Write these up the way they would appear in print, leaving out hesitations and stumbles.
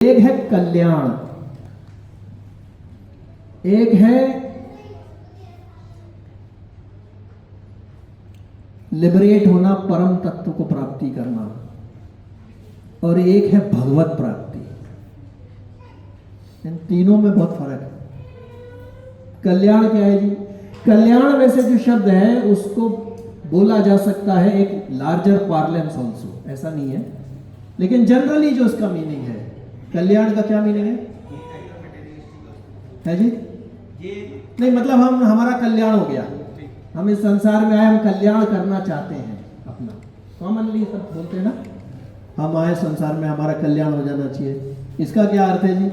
एक है कल्याण, एक है लिबरेट होना, परम तत्व को प्राप्ति करना, और एक है भगवत प्राप्ति। इन तीनों में बहुत फर्क है। कल्याण क्या है जी? कल्याण वैसे जो शब्द है उसको बोला जा सकता है एक लार्जर पार्लेंस ऑल्सो, ऐसा नहीं है, लेकिन जनरली जो उसका मीनिंग है, कल्याण का क्या मीनिंग है जी? नहीं मतलब हम हमारा कल्याण हो गया, हम इस संसार में आए, हम कल्याण करना चाहते हैं अपना, कॉमनली सब बोलते हैं ना, हम आए संसार में हमारा कल्याण हो जाना चाहिए। इसका क्या अर्थ है जी?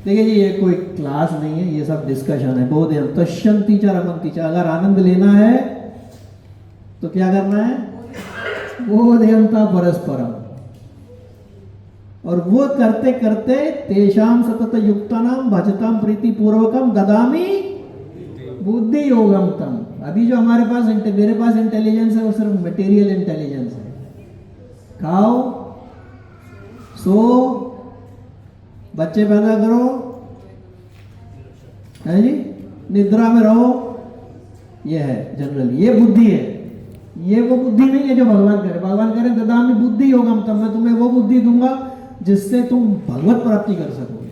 देखिए जी, ये कोई क्लास नहीं है, ये सब डिस्कशन है। बोधयम तस्यन्ति च रमन्ति च। अगर आनंद लेना है तो क्या करना है? बोधयन्ता परस्परम। और वो करते करते तेषाम सतत युक्तानाम भजताम प्रीति पूर्वकम ददामी बुद्धि योगम तम। अभी जो हमारे पास मेरे पास इंटेलिजेंस है वो सिर्फ मटेरियल इंटेलिजेंस है। खाओ, सो, बच्चे पैदा करो, है जी, निद्रा में रहो, ये है जनरली, ये बुद्धि है। ये वो बुद्धि नहीं है जो भगवान करे। भगवान करे ददामी बुद्धि योगम तम, मैं तुम्हें वो बुद्धि दूंगा जिससे तुम भगवत प्राप्ति कर सकोगे।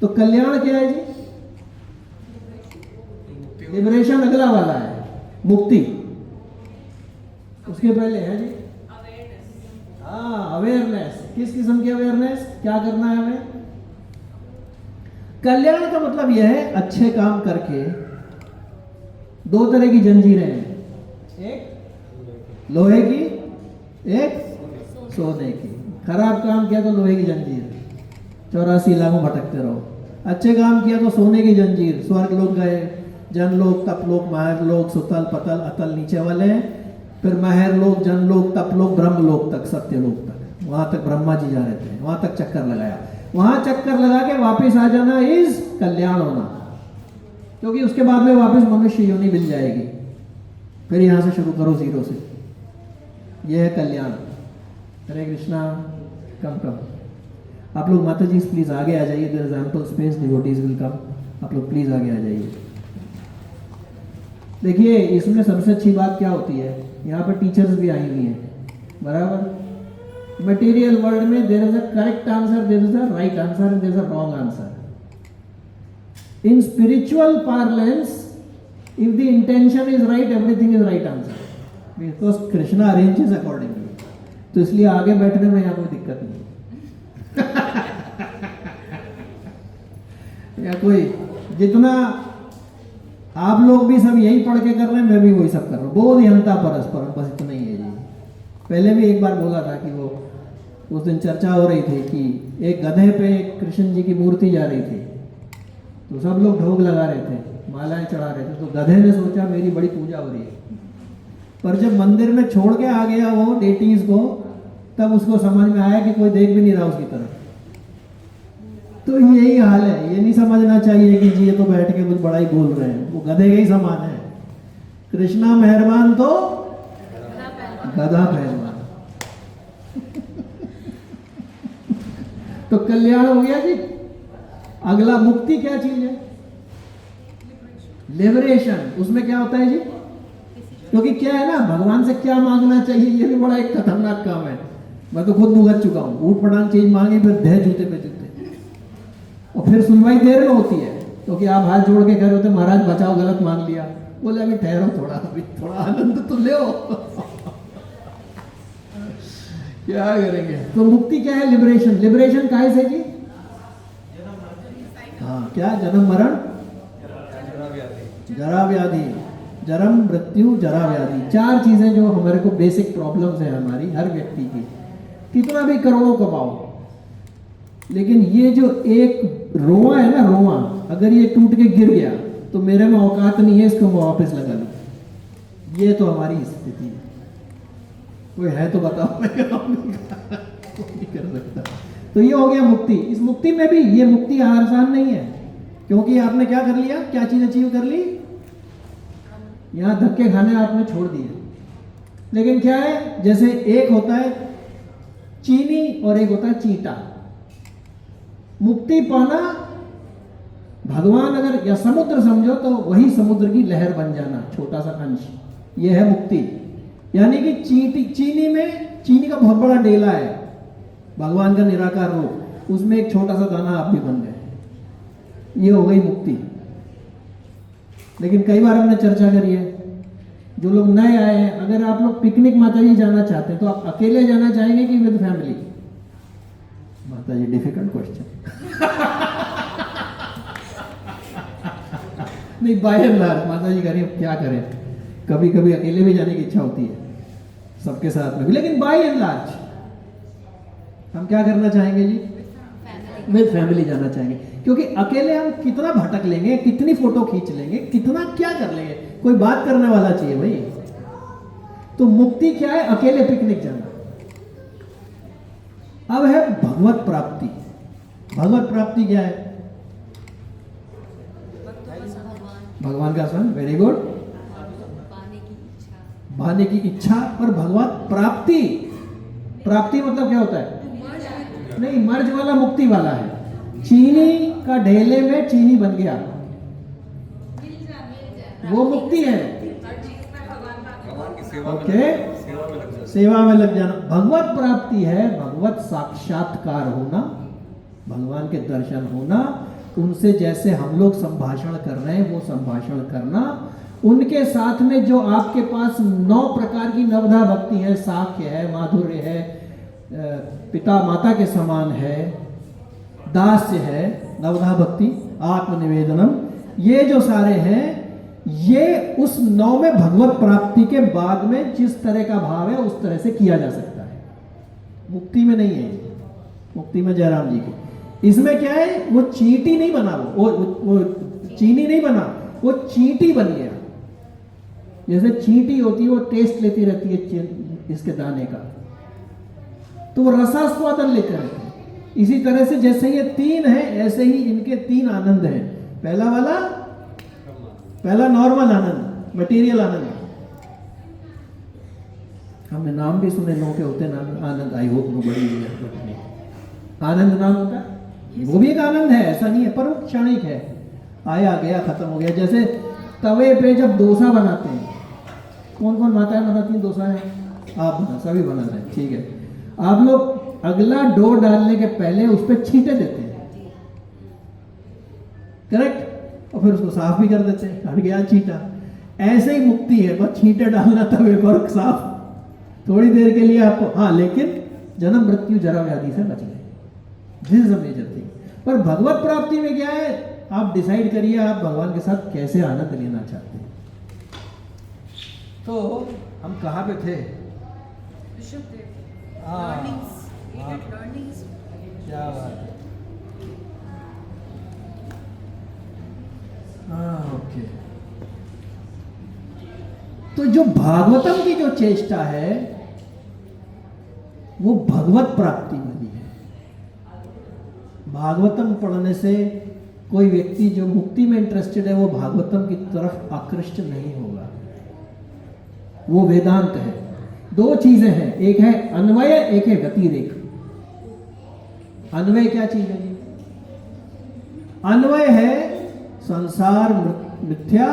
तो कल्याण क्या है जी? लिबरेशन अगला वाला है, मुक्ति उसके पहले है जी अवेयरनेस। किस किस्म की अवेयरनेस? क्या करना है हमें? कल्याण का मतलब यह है अच्छे काम करके। दो तरह की जंजीरें हैं, एक लोहे की, एक सोने की। खराब काम किया तो लोहे की जंजीर, 84 इलाकों भटकते रहो। अच्छे काम किया तो सोने की जंजीर, स्वर्ग लोग गए, जनलोक, तपलोक, महर लोक, सुतल, पतल, अतल नीचे वाले, फिर महर लोक, जनलोक, तपलोक, ब्रह्मलोक तक, सत्यलोक तक, वहां तक ब्रह्मा जी जा रहे थे, वहां तक चक्कर लगाया। वहां चक्कर लगा के वापस आ जाना इज कल्याण होना, क्योंकि उसके बाद में वापस मनुष्य योनि मिल जाएगी। फिर यहां से शुरू करो जीरो से, यह है कल्याण। हरे कृष्णा। कम आप लोग माता जी प्लीज आगे आ जाइए, there is ample space, devotees will come. आप लोग प्लीज आगे आ जाइए। देखिए इसमें सबसे अच्छी बात क्या होती है, यहाँ पर टीचर्स भी आई हुई हैं, बराबर। मटेरियल वर्ल्ड में there is a correct answer, there is a right answer, there is a wrong answer. In spiritual parlance, if the intention is right, everything is right answer, because Krishna arranges accordingly. तो इसलिए आगे बैठने में यहाँ कोई दिक्कत नहीं या कोई, जितना आप लोग भी सब यही पढ़ के कर रहे हैं, मैं भी वही सब कर रहा हूँ। बोधयन्ता परस्परम, बस इतना ही है जी। पहले भी एक बार बोला था कि वो उस दिन चर्चा हो रही थी कि एक गधे पे कृष्ण जी की मूर्ति जा रही थी, तो सब लोग ढोक लगा रहे थे, मालाएं चढ़ा रहे थे। तो गधे ने सोचा मेरी बड़ी पूजा हो रही है, पर जब मंदिर में छोड़ के आ गया वो डेटीज को, तब उसको समझ में आया कि कोई देख भी नहीं रहा उसकी तरफ। तो यही हाल है, ये नहीं समझना चाहिए कि जी ये तो बैठ के कुछ बड़ा ही बोल रहे हैं, वो गधे के ही समान है। कृष्णा मेहरबान तो गधा पहलवान। तो कल्याण हो गया जी। अगला मुक्ति क्या चीज है? लिबरेशन। उसमें क्या होता है जी? क्योंकि क्या है ना, भगवान से क्या मांगना चाहिए ये भी बड़ा एक खतरनाक काम है। मैं तो खुद भुगत चुका हूँ, ऊट पटांग चीज मांगी, फिर दे जूते पे जूते, और फिर सुनवाई देर में होती है, क्योंकि आप हाथ जोड़ के कह रहे होते महाराज बचाओ, गलत मांग लिया। बोले अभी ठहरो थोड़ा, अभी थोड़ा आनंद तो ले क्या करेंगे? तो मुक्ति क्या है? लिबरेशन। लिबरेशन काहे से जी? हाँ, क्या? जन्म मरण जरा व्याधि, जन्म मृत्यु जरा व्याधि, चार चीजें जो हमारे को बेसिक प्रॉब्लम्स है हमारी, हर व्यक्ति की। कितना भी करोड़ों कमाओ, लेकिन ये जो एक रोआ है ना, रोआ अगर ये टूट के गिर गया तो मेरे में औकात नहीं है इसको वापस लगा लूं। ये तो हमारी स्थिति है। कोई है तो बताओ, मैं नहीं कर सकता। तो ये हो गया मुक्ति। इस मुक्ति में भी ये मुक्ति आसान नहीं है, क्योंकि आपने क्या कर लिया? क्या चीज अचीव कर ली? यहां धक्के खाने आपने छोड़ दिए। लेकिन क्या है, जैसे एक होता है चीनी और एक होता है चींटा। मुक्ति पाना, भगवान अगर या समुद्र समझो तो वही समुद्र की लहर बन जाना, छोटा सा अंश, यह है मुक्ति। यानी कि चीनी का बहुत बड़ा डेला है, भगवान का निराकार रूप, उसमें एक छोटा सा दाना आप भी बन गए, ये हो गई मुक्ति। लेकिन कई बार हमने चर्चा करी है, जो लोग नए आए हैं, अगर आप लोग पिकनिक माताजी जाना चाहते हैं तो आप अकेले जाना चाहेंगे कि विद फैमिली? माताजी डिफिकल्ट क्वेश्चन। नहीं, बाय एंड लार्ज माताजी कह रही है क्या करें, कभी कभी अकेले भी जाने की इच्छा होती है, सबके साथ में भी, लेकिन बाय एंड लार्ज हम क्या करना चाहेंगे जी? विद फैमिली जाना चाहेंगे, क्योंकि अकेले हम कितना भटक लेंगे, कितनी फोटो खींच लेंगे, कितना क्या कर लेंगे, कोई बात करने वाला चाहिए भाई। तो मुक्ति क्या है? अकेले पिकनिक जाना। अब है भगवत प्राप्ति। भगवत प्राप्ति क्या है? भगवान का संग, वेरी गुड, पाने की इच्छा। और भगवत प्राप्ति, प्राप्ति मतलब क्या होता है? नहीं, मर्ज वाला मुक्ति वाला है। चीनी का ढेले में चीनी बन गया, वो मुक्ति है। ओके, सेवा में लग जाना। भगवत प्राप्ति है भगवत साक्षात्कार होना, भगवान के दर्शन होना, उनसे जैसे हम लोग संभाषण कर रहे हैं वो संभाषण करना, उनके साथ में जो आपके पास 9 प्रकार की नवधा भक्ति है, साख्य है, माधुर्य है, पिता माता के समान है, दास्य है, नवधा भक्ति, आत्मनिवेदनम, ये जो सारे हैं, ये उस 9 में भगवत प्राप्ति के बाद में जिस तरह का भाव है उस तरह से किया जा सकता है। मुक्ति में नहीं है, मुक्ति में जयराम जी की। इसमें क्या है? वो चींटी नहीं बना, वो चीनी नहीं बना, वो चींटी बन गया। जैसे चींटी होती है वो टेस्ट लेती रहती है इसके दाने का, तो वो रसास्वादन लेते रहते हैं। इसी तरह से जैसे ये 3 है, ऐसे ही इनके 3 आनंद हैं। पहला वाला, पहला नॉर्मल आनंद, मटेरियल आनंद, हमने नाम भी सुने, 9 के होते नाम आनंद, आई होप वो बड़ी आनंद नाम होता है, वो भी एक आनंद है, ऐसा नहीं है, पर वो क्षणिक है, आया गया खत्म हो गया। जैसे तवे पे जब डोसा बनाते हैं, कौन कौन माताएं बनाती हैं डोसा? है आप बना, सभी बनाते हैं, ठीक है। आप लोग अगला डो डालने के पहले उस पर छींटे देते हैं, करेक्ट, और फिर उसको साफ भी कर देते हैं, हट गया छींटा। ऐसे ही मुक्ति है, बस छींटे डालना तवे पर, साफ थोड़ी देर के लिए आपको, हाँ, लेकिन जन्म मृत्यु जरा व्याधि से बच गए, this is a major thing. पर भगवत प्राप्ति में क्या है? आप डिसाइड करिए आप भगवान के साथ कैसे आनंद लेना चाहते हैं। तो हम कहाँ पे थे? क्या बात है, ओके। तो जो भागवतम की जो चेष्टा है वो भगवत प्राप्ति में भी है। भागवतम पढ़ने से कोई व्यक्ति जो मुक्ति में इंटरेस्टेड है वो भागवतम की तरफ आकृष्ट नहीं होगा, वो वेदांत है। 2 चीजें हैं, एक है अन्वय, एक है व्यतिरेक। अन्वय क्या चीज है? अन्वय है संसार मिथ्या,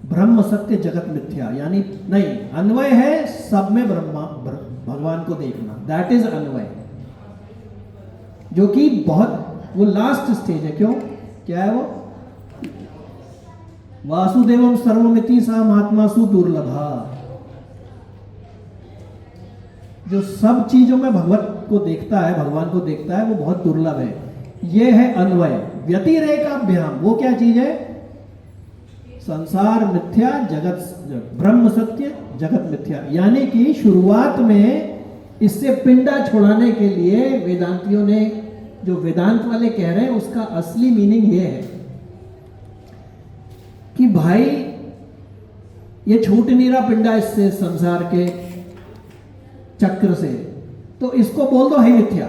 ब्रह्म सत्य, जगत मिथ्या, यानी नहीं, अन्वय है सब में भगवान को देखना, दैट इज अन्वय, जो कि बहुत वो लास्ट स्टेज है। क्यों? क्या है वो? वासुदेवम सर्वमिति सा महात्मासु दुर्लभा, जो सब चीजों में भगवत को देखता है, भगवान को देखता है, वो बहुत दुर्लभ है। ये है अन्वय। व्यतिरेकाभ्याम, वो क्या चीज है? संसार मिथ्या, जगत ब्रह्म सत्य, जगत मिथ्या, यानी कि शुरुआत में इससे पिंडा छुड़ाने के लिए वेदांतियों ने, जो वेदांत वाले कह रहे हैं, उसका असली मीनिंग ये है कि भाई ये छूट नहीं रहा पिंडा इससे, संसार के चक्र से, तो इसको बोल दो है मिथ्या।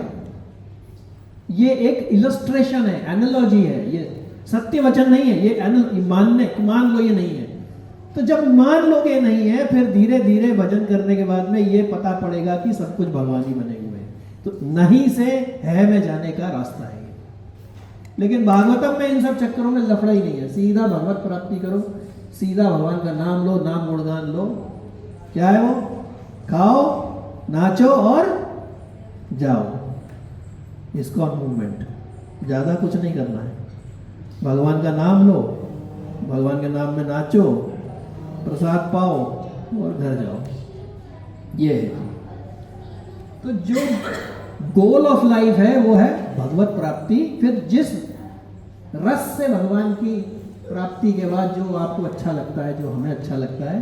ये एक इलस्ट्रेशन है, एनालॉजी है, ये सत्य वचन नहीं है, ये मान लो ये नहीं है। तो जब मान लोगे नहीं है, फिर धीरे धीरे भजन करने के बाद में ये पता पड़ेगा कि सब कुछ भगवान ही बने हुए हैं। तो नहीं से है में जाने का रास्ता है। लेकिन भागवतम में इन सब चक्करों में लफड़ा ही नहीं है। सीधा भगवत प्राप्ति करो, सीधा भगवान का नाम लो, नाम गुणगान लो। क्या है वो? खाओ, नाचो और जाओ। इसको मूवमेंट, ज्यादा कुछ नहीं करना है। भगवान का नाम लो, भगवान के नाम में नाचो, प्रसाद पाओ और घर जाओ। ये है। तो जो गोल ऑफ लाइफ है वो है भगवत प्राप्ति। फिर जिस रस से भगवान की प्राप्ति के बाद जो आपको अच्छा लगता है, जो हमें अच्छा लगता है,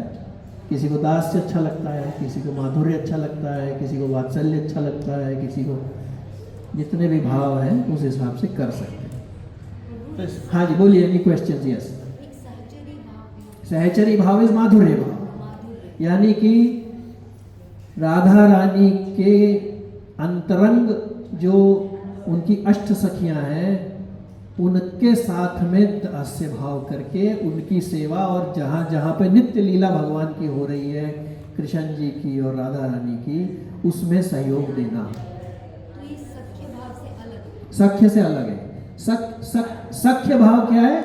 किसी को दास से अच्छा लगता है, किसी को माधुर्य अच्छा लगता है, किसी को वात्सल्य अच्छा लगता है, किसी को जितने भी भाव हैं उस हिसाब से कर सकते हैं। हाँ जी बोलिए, एनी क्वेश्चन? यस, सहचरी भाव इज माधुर्य भाव, यानी कि राधा रानी के अंतरंग जो उनकी अष्ट सखियां हैं उनके साथ में दास्य भाव करके उनकी सेवा, और जहाँ जहाँ पे नित्य लीला भगवान की हो रही है, कृष्ण जी की और राधा रानी की, उसमें सहयोग देना। तो ये सख्य भाव से अलग है। सख्य से अलग है। सख्य भाव क्या है?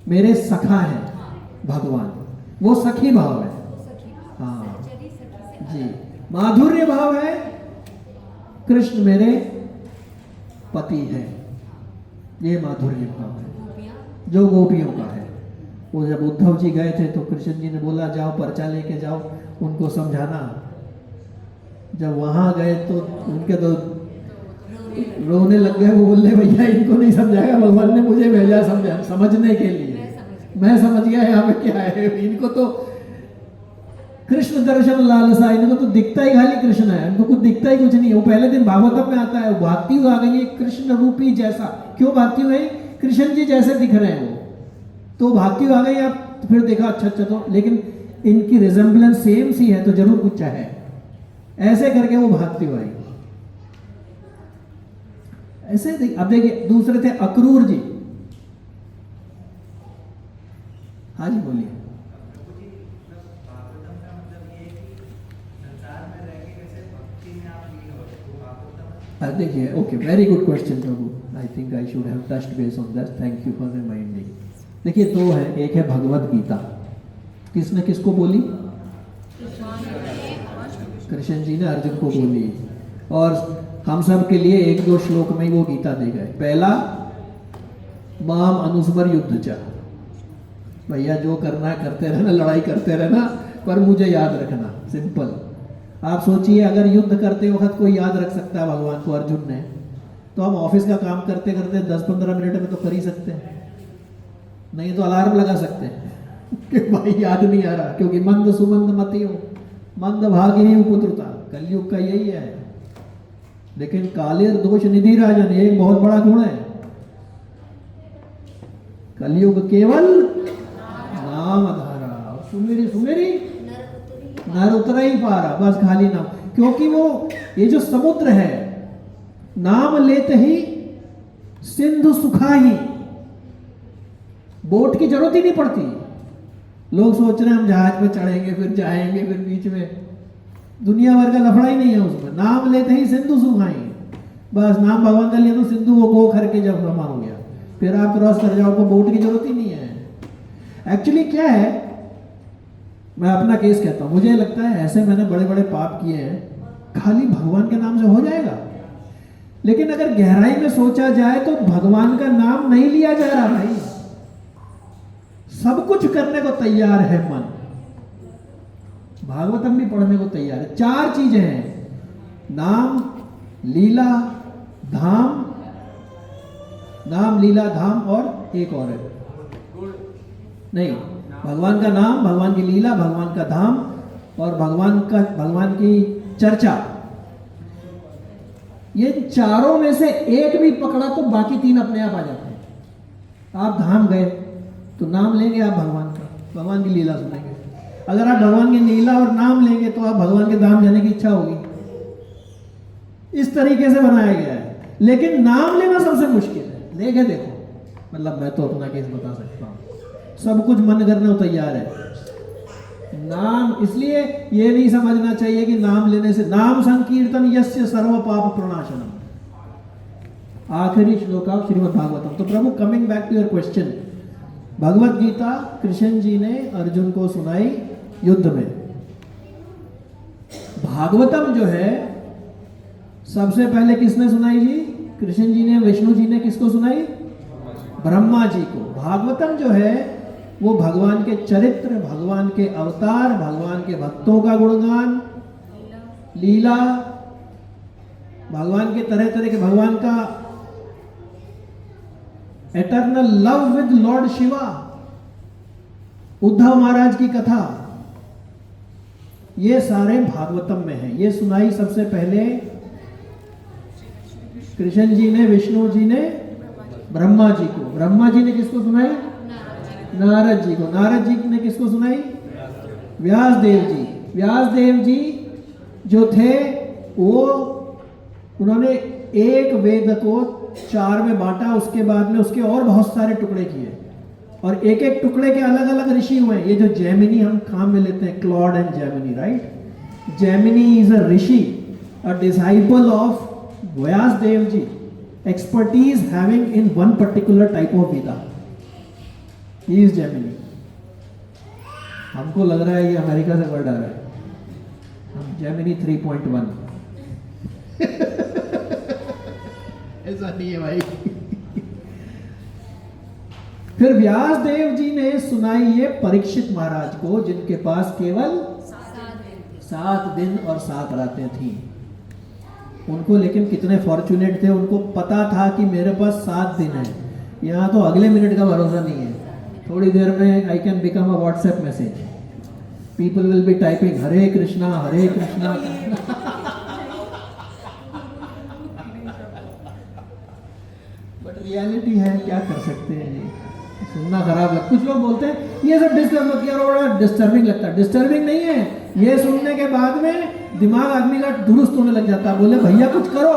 मेरे सखा है भगवान, वो सखी भाव है। हाँ जी। माधुर्य भाव है, कृष्ण मेरे पति है, ये माधुर्य भाव है जो गोपियों का है। वो जब उद्धव जी गए थे तो कृष्ण जी ने बोला जाओ पर्चा लेके जाओ, उनको समझाना। जब वहां गए तो उनके तो रोने लग गए। वो बोले भैया इनको नहीं समझाएगा, भगवान ने मुझे भेजा समझने के लिए। मैं समझ गया यहाँ पे क्या है। इनको तो कृष्ण दर्शन लालसा, इनको तो दिखता ही खाली कृष्ण है, इनको कुछ दिखता ही कुछ नहीं है। वो पहले दिन भागवतम में आता है, भागती हुई आ गई है कृष्ण रूपी जैसा। क्यों भागती हुई? कृष्ण जी जैसे दिख रहे हैं वो, तो भागती हुई आ गई। आप फिर देखा अच्छा तो, लेकिन इनकी रिजेम्बलेंस सेम सी है तो जरूर कुछ है। ऐसे करके वो भागती हुई आई। ऐसे अब देखिए, दूसरे थे अक्रूर जी। हाँ जी बोलिए। देखिए, okay, very good question Prabhu. I think I should have touched base on that, thank you for reminding. देखिए दो है, एक है भगवत गीता। किसने किसको बोली? कृष्ण जी ने अर्जुन को बोली, और हम सब के लिए एक दो श्लोक में ही वो गीता दे गए। पहला, माम अनुस्मर युद्ध चा, भैया जो करना है करते रहना, लड़ाई करते रहना, पर मुझे याद रखना। सिंपल। आप सोचिए, अगर युद्ध करते वक्त कोई याद रख सकता है भगवान को, अर्जुन ने, तो हम ऑफिस का काम करते करते 10-15 मिनट में तो कर ही सकते हैं। नहीं तो अलार्म लगा सकते हैं कि भाई याद नहीं आ रहा, क्योंकि मंद सुमंद मति हो, मंद भागी पुत्रता, कलयुग का यही है। लेकिन कालेर दोष निधि राजन, ये एक बहुत बड़ा गुण है। कलयुग केवल नाम धारा, सुमेरी सुमेरी नर उतरा ही पारा, बस खाली नाम। क्योंकि वो ये जो समुद्र है, नाम लेते ही सिंधु सुखाही, बोट की जरूरत ही नहीं पड़ती। लोग सोच रहे हैं हम जहाज पे चढ़ेंगे फिर जाएंगे, फिर बीच में दुनिया भर का लफड़ा ही नहीं है उसमें। नाम लेते ही सिंधु सुखाई, बस नाम भगवान का लिया तो सिंधु वो गो करके जब समा हो गया, फिर आप क्रॉस कर जाओ तो बोट की जरूरत ही नहीं है। एक्चुअली क्या है, मैं अपना केस कहता हूं, मुझे लगता है ऐसे मैंने बड़े बड़े पाप किए हैं, खाली भगवान के नाम से हो जाएगा। लेकिन अगर गहराई में सोचा जाए तो भगवान का नाम नहीं लिया जा रहा भाई, सब कुछ करने को तैयार है मन। भागवतम भी पढ़ने को तैयार है। 4 चीजें हैं, नाम, लीला, धाम, नाम, लीला, धाम, और एक और है नहीं, भगवान का नाम, भगवान की लीला, भगवान का धाम, और भगवान की चर्चा। ये चारों में से एक भी पकड़ा तो बाकी 3 अपने आप आ जाते हैं। आप धाम गए तो नाम लेंगे आप भगवान का, भगवान की लीला सुनेंगे। अगर आप भगवान की लीला और नाम लेंगे तो आप भगवान के धाम जाने की इच्छा होगी। इस तरीके से बनाया गया है। लेकिन नाम लेना सबसे मुश्किल है। लेके देखो, मतलब मैं तो अपना केस बता सकता हूं, सब कुछ मन करने को तैयार है, नाम, इसलिए ये नहीं समझना चाहिए कि नाम लेने से, नाम संकीर्तन यस्य सर्व पाप प्रणाशनम, आखिरी श्लोक ऑफ श्रीमद् भागवतम। तो प्रभु, coming back to your question, Bhagavad Gita Krishna ji ने अर्जुन को सुनाई युद्ध में। भागवतम जो है सबसे पहले किसने सुनाई जी? कृष्ण जी ने, विष्णु जी ने किसको सुनाई? ब्रह्मा जी को। भागवतम जो है वो भगवान के चरित्र, भगवान के अवतार, भगवान के भक्तों का गुणगान, लीला, भगवान के तरह तरह के, भगवान का eternal love with lord Shiva, Uddhav Maharaj की कथा, ये सारे भागवतम में है। ये सुनाई सबसे पहले कृष्ण जी ने, विष्णु जी ने ब्रह्मा जी को। ब्रह्मा जी ने किसको सुनाई? नारद जी को। नारद जी ने किसको सुनाई? व्यास देव जी। व्यास देव जी जो थे वो, उन्होंने एक वेद को 4 में बांटा, उसके बाद में उसके और बहुत सारे टुकड़े किए, और एक एक टुकड़े के अलग अलग ऋषि हुए। ये जो जैमिनी हम काम में लेते हैं, Claude and Gemini, right? Jaimini is a rishi, a disciple of Vyas Dev ji, expertise having in one particular type of Veda, he is Jaimini. हमको लग रहा है ये अमेरिका से वर्ड आ रहा है, हम जैमिनी 3.1 ऐसा नहीं है भाई। फिर व्यास देव जी ने सुनाई ये परीक्षित महाराज को, जिनके पास केवल 7 दिन और 7 रातें थी। उनको लेकिन कितने फॉर्चुनेट थे, उनको पता था कि मेरे पास 7 दिन है। यहाँ तो अगले मिनट का भरोसा नहीं है, थोड़ी देर में I can become a WhatsApp message, people will be typing Hare Krishna Hare Krishna. But reality है, क्या कर सकते हैं जी, सुनना खराब लगता। कुछ लोग बोलते हैं ये सब डिस्टर्बिंग लगता है। डिस्टर्बिंग नहीं है, ये सुनने के बाद में दिमाग आदमी का दुरुस्त होने लग जाता है। बोले भैया कुछ करो,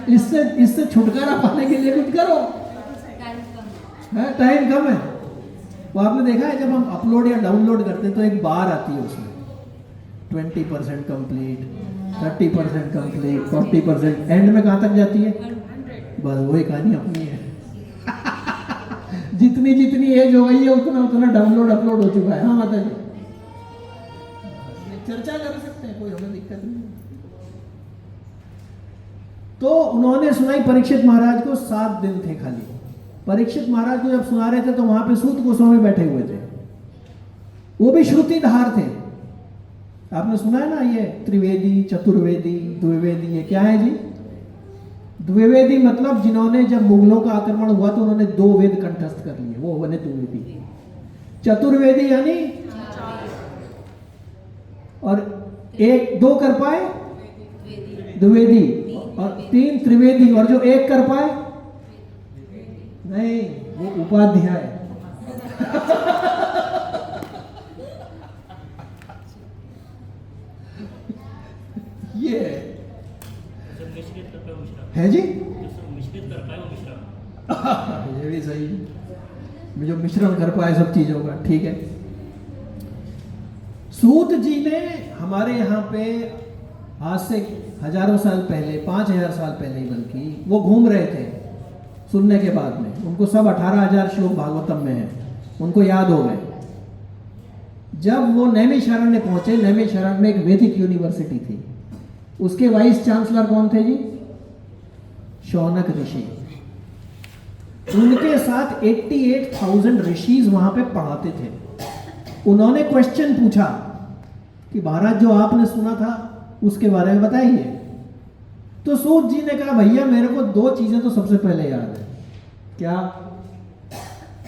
इससे छुटकारा पाने के लिए कुछ करो। टाइम कम है। वो आपने देखा है जब हम अपलोड या डाउनलोड करते हैं तो एक बार आती है उसमें 20% कंप्लीट, 30% कंप्लीट, 40%, एंड में कहाँ तक जाती है? बस वही कहानी अपनी है। जितनी जितनी एज हो गई है उतना उतना डाउनलोड अपलोड हो चुका है। हाँ माता जी, चर्चा कर सकते हैं, कोई हमें दिक्कत नहीं। तो उन्होंने सुनाई परीक्षित महाराज को, 7 दिन थे खाली। परीक्षित महाराज को जब सुना रहे थे तो वहां पे सूत गोस्वामी बैठे हुए थे, वो भी श्रुतिधार थे। आपने सुना है ना ये त्रिवेदी, चतुर्वेदी, द्विवेदी, ये क्या है जी? द्विवेदी मतलब जिन्होंने, जब मुगलों का आक्रमण हुआ तो उन्होंने 2 वेद कंठस्थ कर लिए, वो बने द्विवेदी। चतुर्वेदी यानी, और 2 कर पाए द्विवेदी, और 3 त्रिवेदी, और जो 1 कर पाए नहीं, वो उपाध्याय। ये है जी, ये भी सही है, जो मिश्रण कर पाए सब चीजों का, ठीक है। सूत जी ने हमारे यहाँ पे आज से हजारों साल पहले, 5000 साल पहले बल्कि, वो घूम रहे थे सुनने के बाद में, उनको सब 18,000 श्लोक भागवतम में है, उनको याद हो गए। जब वो नैमिषारण्य पहुंचे, नैमिषारण्य में एक वैदिक यूनिवर्सिटी थी, उसके वाइस चांसलर कौन थे जी? शौनक ऋषि। उनके साथ 88,000 ऋषिज वहां पे पढ़ाते थे। उन्होंने क्वेश्चन पूछा कि महाराज जो आपने सुना था उसके बारे में बताइए। तो सूत जी ने कहा भैया मेरे को 2 चीजें तो सबसे पहले याद है। क्या?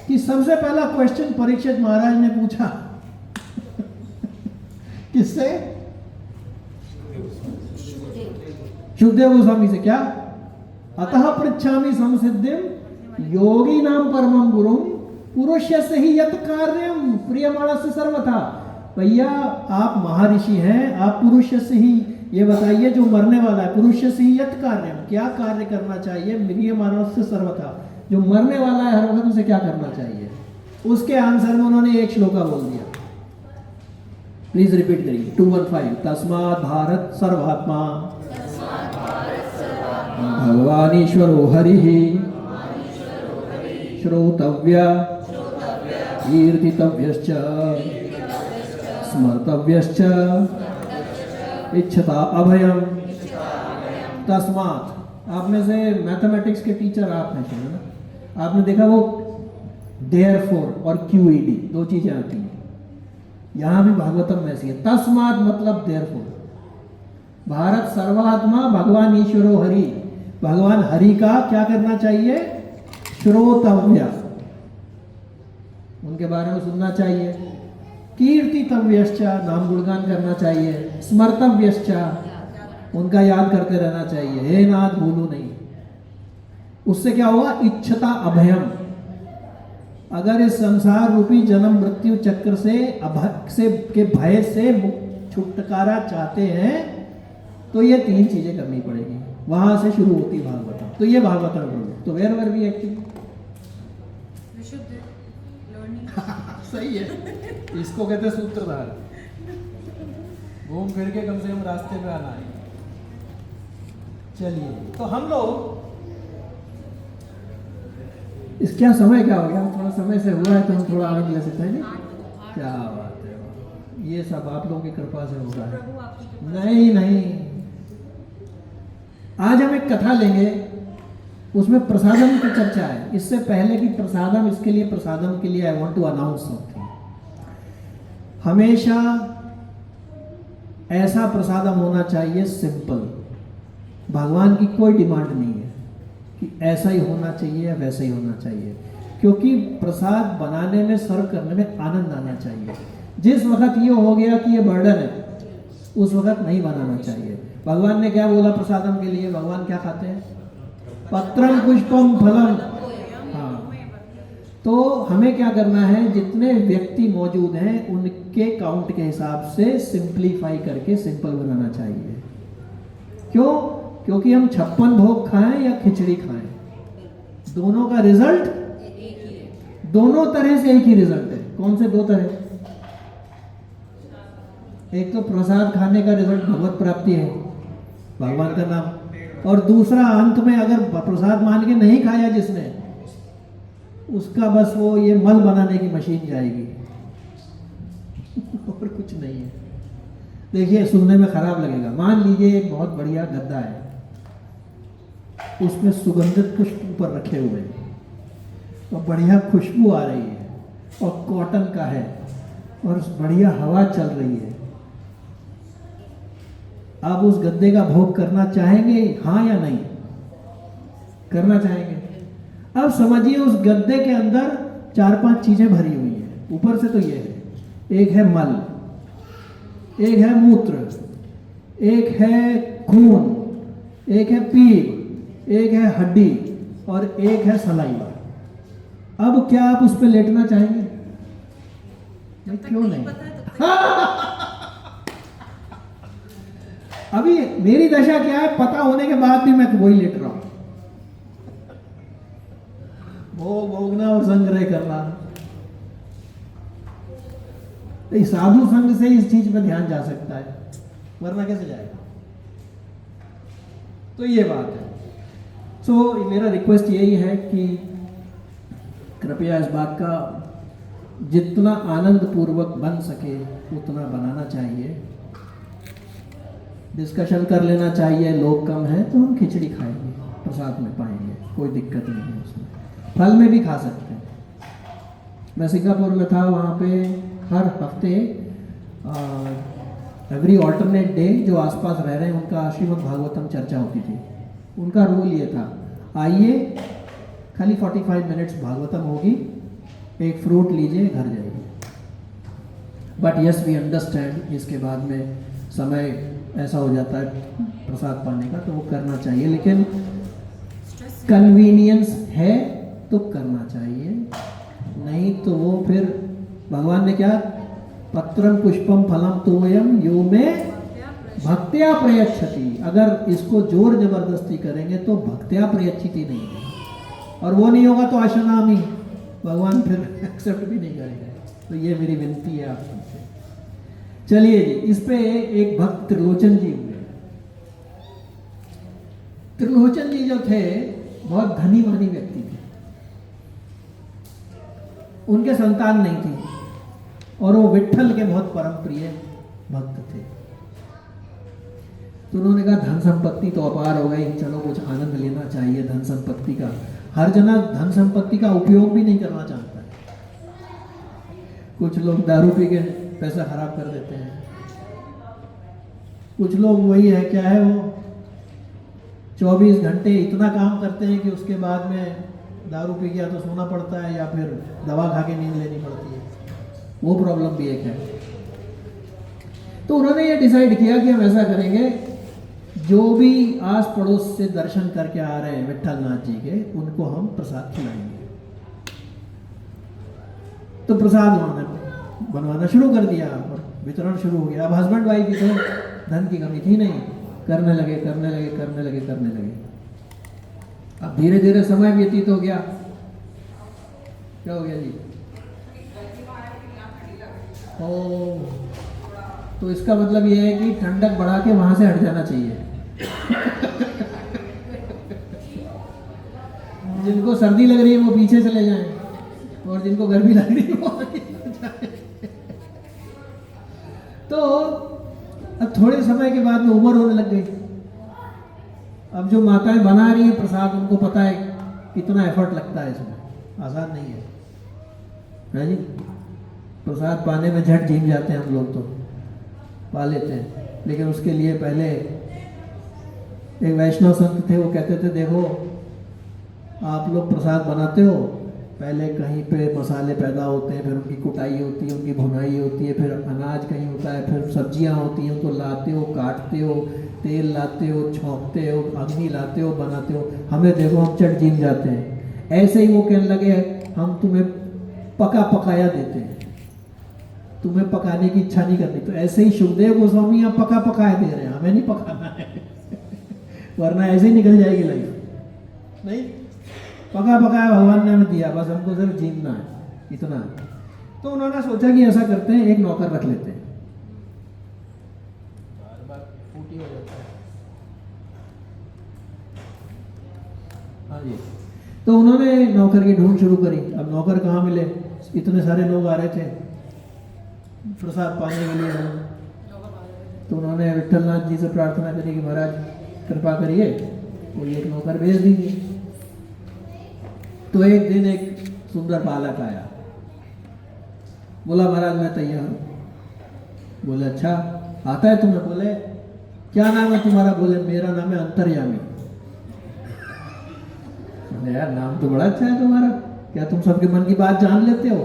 कि सबसे पहला क्वेश्चन परीक्षित महाराज ने पूछा किससे? शुकदेव गोस्वामी से। क्या? अतः पृच्छामि संसिद्धिम योगी नाम परमं गुरुम पुरुष्य से ही यत कार्यम प्रियमाणस्य सर्वथा। भैया आप महर्षि हैं, आप पुरुष से ही ये बताइए जो मरने वाला है, पुरुष से ही यत कार्यम, क्या कार्य करना चाहिए, प्रियमाणस्य सर्वथा, जो मरने वाला है हर वक्त उसे क्या करना चाहिए। उसके आंसर में उन्होंने एक श्लोका बोल दिया प्लीज रिपीट करिए 215 तस्मात् भारत सर्वात्मा भगवान ईश्वरो हरिः श्रोतव्य कीर्तितव्यश्च स्मर्तव्यश्च इच्छता अभयम। तस्मात्, आप में से मैथमेटिक्स के टीचर आप हैं शायद ना, आपने देखा वो देयरफॉर और QED दो चीजें आती हैं, यहां भी भागवतम में ऐसी है। तस्मात् मतलब देयरफॉर, भारत सर्वात्मा भगवान ईश्वरो हरि, भगवान हरि का क्या करना चाहिए, श्रोतव्य, उनके बारे में सुनना चाहिए, कीर्तितव्यश्च नाम गुणगान करना चाहिए, स्मर्तव्यश्च उनका याद करते रहना चाहिए, हे नाथ भूलो नहीं। उससे क्या हुआ, इच्छता अभयम, अगर इस संसार रूपी जन्म मृत्यु चक्र से के भय से छुटकारा चाहते हैं तो ये तीन चीजें करनी पड़ेगी। वहां से शुरू होती भागवतम। तो ये भागवतम ग्रंथ तो वेर भी एक्टिव सही है, इसको कहते हैं सूत्रधार। घूम फिर के कम से कम रास्ते पे आना है। चलिए, तो हम लोग इस क्या समय क्या हो गया, थोड़ा समय से हुआ है तो हम थोड़ा आनंद ले सकते हैं ना। क्या बात है, ये सब आप लोगों की कृपा से होगा है। नहीं, आज हम एक कथा लेंगे, उसमें प्रसादम की चर्चा है। इससे पहले कि प्रसादम, इसके लिए प्रसादम के लिए I want to announce something. हमेशा ऐसा प्रसादम होना चाहिए सिंपल, भगवान की कोई डिमांड नहीं है कि ऐसा ही होना चाहिए या वैसा ही होना चाहिए, क्योंकि प्रसाद बनाने में, सर्व करने में आनंद आना चाहिए। जिस वक्त ये हो गया कि ये बर्डन है, उस वक्त नहीं बनाना चाहिए। भगवान ने क्या बोला प्रसादम के लिए, भगवान क्या खाते हैं, पत्रम पुष्पम फलम। हाँ, तो हमें क्या करना है, जितने व्यक्ति मौजूद हैं उनके काउंट के हिसाब से सिंप्लीफाई करके सिंपल बनाना चाहिए। क्यों, क्योंकि हम 56 भोग खाएं या खिचड़ी खाएं, दोनों का रिजल्ट, दोनों तरह से एक ही रिजल्ट है। कौन से दो तरह, एक तो प्रसाद खाने का रिजल्ट भगवत प्राप्ति है, भगवान का नाम, और दूसरा अंत में अगर प्रसाद मान के नहीं खाया जिसने, उसका बस वो ये मल बनाने की मशीन जाएगी और कुछ नहीं है। देखिए, सुनने में खराब लगेगा। मान लीजिए एक बहुत बढ़िया गद्दा है, उसमें सुगंधित पुष्प ऊपर रखे हुए हैं और बढ़िया खुशबू आ रही है और कॉटन का है और बढ़िया हवा चल रही है। आप उस गद्दे का भोग करना चाहेंगे, हाँ या नहीं, करना चाहेंगे। अब समझिए उस गद्दे के अंदर 4-5 चीजें भरी हुई है। ऊपर से तो ये है, एक है मल, एक है मूत्र, एक है खून, एक है पीप, एक है हड्डी और एक है सलाइवा। अब क्या आप उस पर लेटना चाहेंगे? नहीं, क्यों नहीं? अभी मेरी दशा क्या है, पता होने के बाद भी मैं वही लेट रहा हूं, भोग भोगना और संग्रह करना। तो साधु संग से इस चीज पे ध्यान जा सकता है, वरना कैसे जाएगा? तो ये बात है। सो मेरा रिक्वेस्ट यही है कि कृपया इस बात का जितना आनंद पूर्वक बन सके उतना बनाना चाहिए। डिस्कशन कर लेना चाहिए, लोग कम हैं तो हम खिचड़ी खाएंगे, प्रसाद में पाएंगे, कोई दिक्कत नहीं है उसमें। फल में भी खा सकते हैं। मैं सिंगापुर में था, वहाँ पे हर हफ्ते एवरी ऑल्टरनेट डे जो आसपास रह रहे हैं उनका श्रीमद् भागवतम चर्चा होती थी। उनका रूल ये था, आइए खाली 45 मिनट्स भागवतम होगी, एक फ्रूट लीजिए, घर जाइए। बट यस वी अंडरस्टैंड, इसके बाद में समय ऐसा हो जाता है प्रसाद पाने का, तो वो करना चाहिए, लेकिन कन्वीनियंस है तो करना चाहिए, नहीं तो वो फिर भगवान ने क्या, पत्रम पुष्पम फलम तोयम यो में भक्त्या प्रयच्छति। अगर इसको जोर जबरदस्ती करेंगे तो भक्त्या प्रयच्छति नहीं है, और वो नहीं होगा तो अशनामी, भगवान फिर एक्सेप्ट भी नहीं करेंगे। तो ये मेरी विनती है आप सबसे। चलिए जी, इस पे एक भक्त त्रिलोचन जी हुए। त्रिलोचन जी जो थे बहुत धनी मानी व्यक्ति थे, उनके संतान नहीं थी और वो विट्ठल के बहुत परम प्रिय भक्त थे। तो उन्होंने कहा धन संपत्ति तो अपार हो गई, चलो कुछ आनंद लेना चाहिए धन संपत्ति का। हर जना धन संपत्ति का उपयोग भी नहीं करना चाहता है। कुछ लोग दारू पी के पैसा खराब कर देते हैं, कुछ लोग वही है क्या है वो 24 घंटे इतना काम करते हैं कि उसके बाद में दारू पी गया तो सोना पड़ता है या फिर दवा खा के नींद लेनी पड़ती है, वो प्रॉब्लम भी एक है। तो उन्होंने ये डिसाइड किया कि हम ऐसा करेंगे, जो भी आस पड़ोस से दर्शन करके आ रहे हैं विट्ठल नाथ जी के, उनको हम प्रसाद खिलाएंगे। तो प्रसाद उन्होंने बनवाना शुरू कर दिया और वितरण शुरू हो गया। अब हस्बैंड वाइफ भी थे, धन की कमी थी नहीं, करने लगे। अब धीरे धीरे समय व्यतीत हो गया। क्या हो गया जी? ओ, तो इसका मतलब ये है कि ठंडक बढ़ा के वहां से हट जाना चाहिए। जिनको सर्दी लग रही है वो पीछे चले जाएं और जिनको गर्मी लग रही है वो आगे जाएं। तो अब थोड़े समय के बाद में उम्र होने लग गई। अब जो माताएं बना रही हैं प्रसाद, उनको पता है कितना एफर्ट लगता है इसमें, आसान नहीं है जी। प्रसाद पाने में झट झीम जाते हैं हम लोग, तो पा लेते हैं, लेकिन उसके लिए पहले एक वैष्णव संत थे, वो कहते थे देखो आप लोग प्रसाद बनाते हो, पहले कहीं पे मसाले पैदा होते हैं, फिर उनकी कुटाई होती है, उनकी भुनाई होती है, फिर अनाज कहीं होता है, फिर सब्जियां होती हैं, उनको लाते हो, काटते हो, तेल लाते हो, छोंकते हो, अग्नि लाते हो, बनाते हो। हमें देखो हम चट जीम जाते हैं। ऐसे ही वो कहने लगे हम तुम्हें पका पकाया देते हैं, तुम्हें पकाने की इच्छा नहीं करनी। तो ऐसे ही सुखदेव गोस्वामी यहाँ पका पकाया दे रहे हैं, हमें नहीं पकाना है वरना ऐसे ही निकल जाएगी लाइफ। नहीं, पका पकाया भगवान ने हमें दिया, बस हमको सिर्फ जीतना है, इतना है। तो उन्होंने सोचा कि ऐसा करते हैं, एक नौकर रख लेते हैं। बार बार फूटी हो जाता है। हाँ जी, तो उन्होंने नौकर की ढूंढ शुरू करी। अब नौकर कहाँ मिले, इतने सारे लोग आ रहे थे प्रसाद पाने के लिए। तो उन्होंने विट्ठलनाथ जी से प्रार्थना करी कि महाराज कृपा करिए, कोई एक नौकर भेज दीजिए। तो एक दिन एक सुंदर बालक आया, बोला महाराज मैं तैयार हूं। बोले अच्छा आता है तुम्हें? बोले क्या नाम है तुम्हारा? बोले मेरा नाम है अंतर्यामी। बोले यार नाम तो बड़ा अच्छा है तुम्हारा, क्या तुम सबके मन की बात जान लेते हो?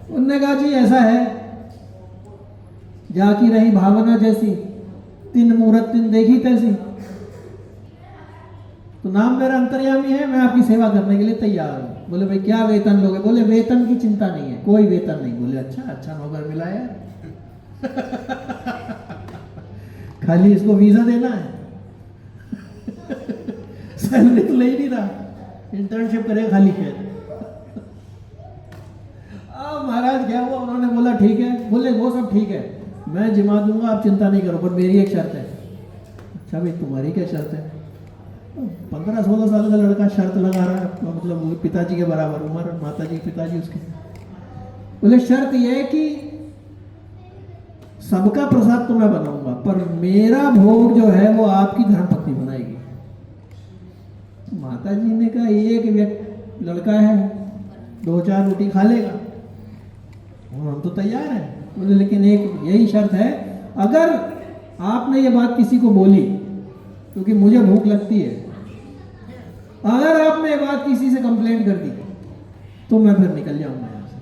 उन्होंने कहा जी ऐसा है, जाकी रही भावना जैसी, तीन मुहूर्त तीन देखी तैसी। तो नाम मेरा अंतर्यामी है, मैं आपकी सेवा करने के लिए तैयार हूं। बोले भाई क्या वेतन लोगे? बोले वेतन की चिंता नहीं है, कोई वेतन नहीं। बोले अच्छा नौकर मिला है खाली इसको वीजा देना है सैलरी तो ले ही नहीं रहा, इंटर्नशिप करेगा खाली खेत। अब महाराज क्या हुआ, उन्होंने बोला ठीक है। बोले वो सब ठीक है, मैं जिमा दूंगा, आप चिंता नहीं करो, पर मेरी एक शर्त है। अच्छा भाई तुम्हारी क्या शर्त है? 15-16 साल का लड़का शर्त लगा रहा है, मतलब पिताजी के बराबर उम्र, माताजी पिताजी उसके। बोले शर्त यह है कि सबका प्रसाद तो मैं बनाऊंगा, पर मेरा भोग जो है वो आपकी धर्मपत्नी बनाएगी। माताजी ने कहा एक लड़का है, 2-4 रोटी खा लेगा, हम तो तैयार हैं। बोले लेकिन एक यही शर्त है, अगर आपने ये बात किसी को बोली, क्योंकि मुझे भूख लगती है, अगर आपने ये बात किसी से कंप्लेंट कर दी तो मैं फिर निकल जाऊंगा यहाँ से,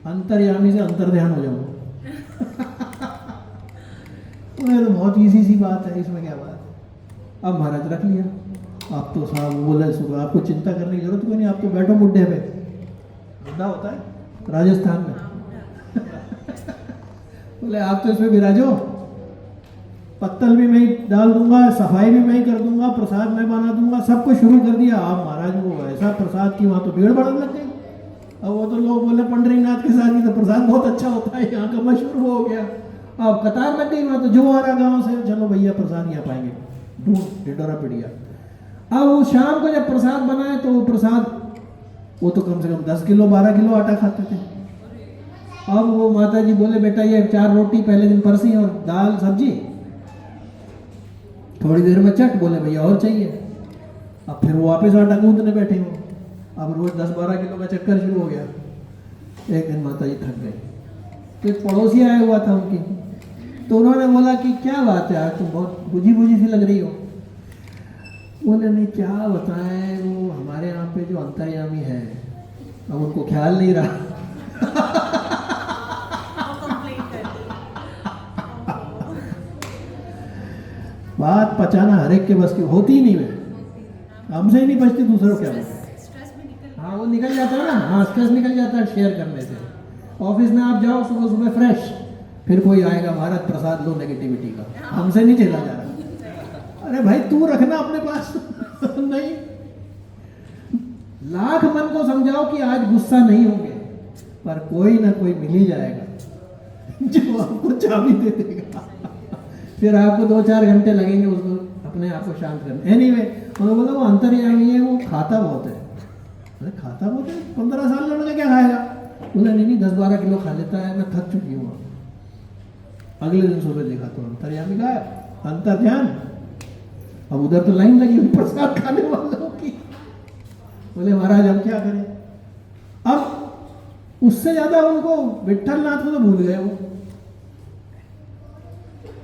अंतर्यामी से अंतर्ध्यान हो जाऊंगा तो बहुत इजी सी बात है, इसमें क्या बात। अब महाराज रख लिया। आप तो साहब बोले सुबह आपको चिंता करने की जरूरत कोई नहीं, आप तो बैठो मुड्ढे पे, मुड्ढा होता है राजस्थान में बोले आप तो इसमें विराजो, पत्तल भी मैं ही डाल दूंगा, सफाई भी मैं ही कर दूंगा, प्रसाद मैं बना दूंगा, सब कुछ शुरू कर दिया। आप महाराज को ऐसा प्रसाद की वहां तो भीड़ बढ़ने लग गई। अब वो तो लोग बोले पंडरीनाथ के साथ ही तो प्रसाद बहुत अच्छा होता है, यहाँ का मशहूर हो गया। अब कतार लग गई वहाँ तो जो आ रहा गाँव से, चलो भैया प्रसाद यहाँ पाएंगे, ढूंढ ढिंडोरा पिटिया। अब वो शाम को जब प्रसाद बनाए तो वो प्रसाद, वो तो कम से कम 10 किलो 12 किलो आटा खाते थे। अब वो माता जी बोले बेटा ये 4 रोटी पहले दिन परसी और दाल सब्जी, थोड़ी देर में चट, बोले भैया और चाहिए। अब फिर वो वापस आटा गूंदने बैठे हो, अब रोज 10-12 किलो का चक्कर शुरू हो गया। एक दिन माता जी थक गए तो एक पड़ोसी आया हुआ था उनकी, तो उन्होंने बोला कि क्या बात है आज तुम बहुत बुझी बुझी सी लग रही हो। बोले नहीं क्या बताएं, वो हमारे यहाँ पे जो अंतर्यामी है अब उनको ख्याल नहीं रहा। बात पचाना हर एक के बस की होती ही नहीं है, हमसे ही नहीं बचती, दूसरों क्या बचती। हाँ वो निकल जाता है ना, हाँ स्ट्रेस निकल जाता है शेयर करने से। ऑफिस में आप जाओ सुबह सुबह फ्रेश, फिर कोई आएगा भारत प्रसाद लो नेगेटिविटी का, हमसे नहीं झेला जा रहा। अरे भाई तू रखना अपने पास। नहीं, लाख मन को समझाओ कि आज गुस्सा नहीं होंगे, पर कोई ना कोई मिल ही जाएगा जो आपको चाबी दे देगा। फिर आपको 2-4 घंटे लगेंगे उसको अपने आप को शांत करने। एनीवे उन्होंने बोला वो अंतर्यामी है, वो खाता बहुत है। अरे खाता बहुत है, 15 साल लड़का क्या खाएगा? बोला नहीं 10-12 किलो खा लेता है, मैं थक चुकी हूँ। अगले दिन सुबह देखा तो अंतर्यामी गायब, अंतर ध्यान। अब उधर तो लाइन लगी हुई प्रसाद खाने वालों की। बोले महाराज हम क्या करें? अब उससे ज्यादा उनको विट्ठल नाथ को तो भूल गए,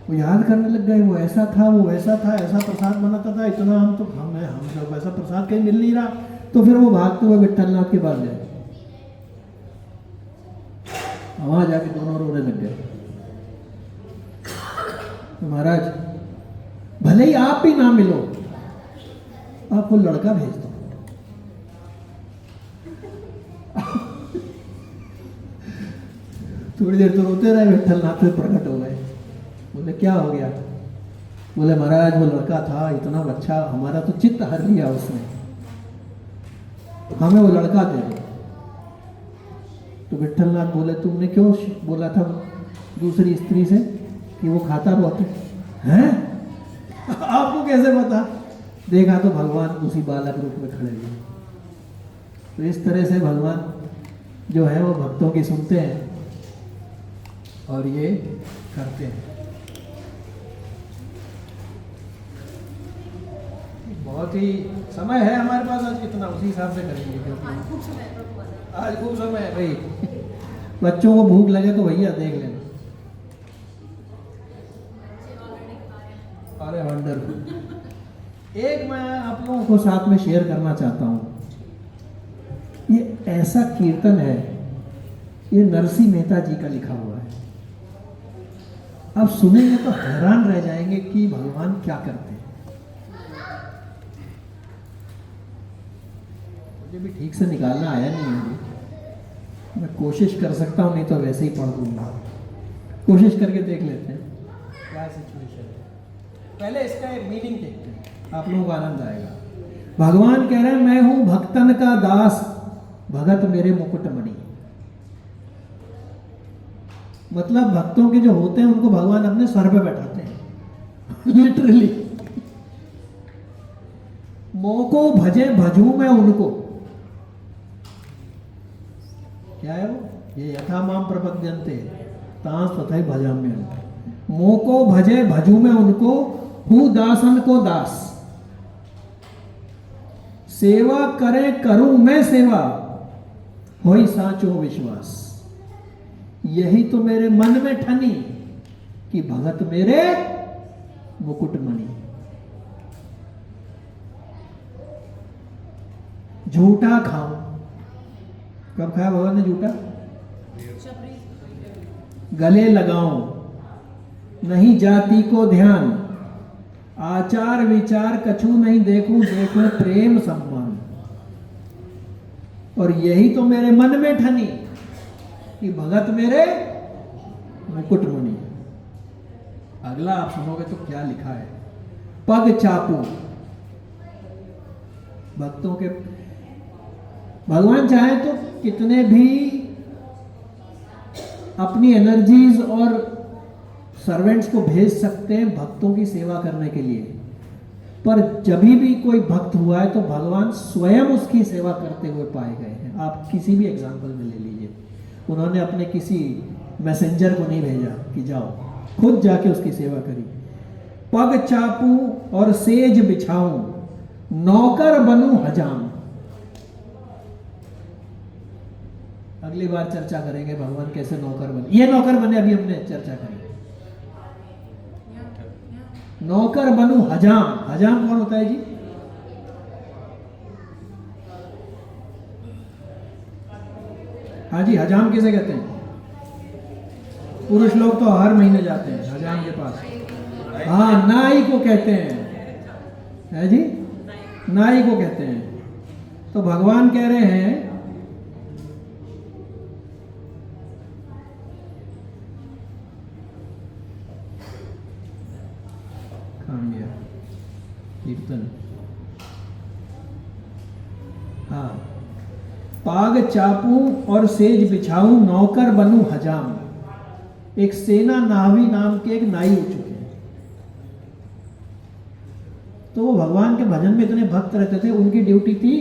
वो याद करने लग गए, वो ऐसा था, वो ऐसा था, ऐसा प्रसाद बनाता था, इतना हम सब ऐसा प्रसाद कहीं मिल नहीं रहा। तो फिर वो भागते हुए विट्ठल नाथ के पास गए, वहां जाके दोनों रोने लग गए। तो महाराज भले ही आप भी ना मिलो, आपको लड़का भेज दो। थोड़ी देर तो रोते रहे, विट्ठल नाथ में प्रकट हो गए। बोले क्या हो गया? बोले महाराज वो लड़का था इतना अच्छा, हमारा तो चित्त हर लिया उसने, हमें वो लड़का दे दो। तो विट्ठल नाथ बोले तुमने क्यों बोला था दूसरी स्त्री से कि वो खाता बहुत है? आपको कैसे पता? देखा तो भगवान उसी बालक रूप में खड़े हुए। तो इस तरह से भगवान जो है वो भक्तों की सुनते हैं और ये करते हैं। बहुत ही समय है हमारे पास आज, कितना उसी हिसाब से करेंगे, क्योंकि आज खूब समय है भाई। बच्चों को भूख लगे तो भैया देख लेना। अरे वंडरफुल। एक मैं आप लोगों को साथ में शेयर करना चाहता हूँ। ये ऐसा कीर्तन है, ये नरसिंह मेहता जी का लिखा हुआ है। आप सुनेंगे तो हैरान रह जाएंगे कि भगवान क्या करते हैं। मुझे भी ठीक से निकालना आया नहीं है, मैं कोशिश कर सकता हूँ, नहीं तो वैसे ही पढ़ दूंगा। कोशिश करके देख लेते हैं क्या सिचुएशन है। पहले इसका एक मीनिंग देखते हैं, आप लोगों को आनंद आएगा। भगवान कह रहे हैं मैं हूं भक्तन का दास, भगत मेरे मुकुटमणि। मतलब भक्तों के जो होते हैं उनको भगवान अपने सर पे बैठाते हैं, लिटरली। मोको भजे भजू मैं उनको, क्या है वो? ये यथा माम प्रपद्यन्ते तांस तथै भजाम्यहम्। मोको भजे भजू मैं उनको, हूँ दासन को दास। सेवा करे करूं मैं सेवा, होई साचो विश्वास। यही तो मेरे मन में ठनी कि भगत मेरे मुकुटमणि। झूठा खाऊं, कब खाया भगवान ने झूठा? गले लगाऊं, नहीं जाति को ध्यान, आचार विचार कछु नहीं देखूं, देखो प्रेम सम्मान। और यही तो मेरे मन में ठनी कि भगत मेरे मुकुटमणि। अगला आप सुनोगे तो क्या लिखा है? पग चापू, भक्तों के भगवान चाहे तो कितने भी अपनी एनर्जीज और सर्वेंट्स को भेज सकते हैं भक्तों की सेवा करने के लिए, पर जब भी कोई भक्त हुआ है तो भगवान स्वयं उसकी सेवा करते हुए पाए गए हैं। आप किसी भी एग्जाम्पल में ले लीजिए, उन्होंने अपने किसी मैसेंजर को नहीं भेजा कि जाओ, खुद जाके उसकी सेवा करी। पग चापू और सेज बिछाऊं, नौकर बनूं हजाम। अगली बार चर्चा करेंगे भगवान कैसे नौकर बने। ये नौकर बने अभी हमने चर्चा करी। नौकर बनूं हजाम। हजाम कौन होता है जी? हाँ जी, हजाम किसे कहते हैं? पुरुष लोग तो हर महीने जाते हैं हजाम के पास। हाँ, नाई को कहते हैं, है जी, नाई को कहते हैं। तो भगवान कह रहे हैं कीर्तन, हाँ, पाग चापू और सेज बिछाऊं, नौकर बनूं हजाम। एक सेना नावी नाम के एक नाई हो चुके हैं, तो वो भगवान के भजन में इतने भक्त रहते थे। उनकी ड्यूटी थी,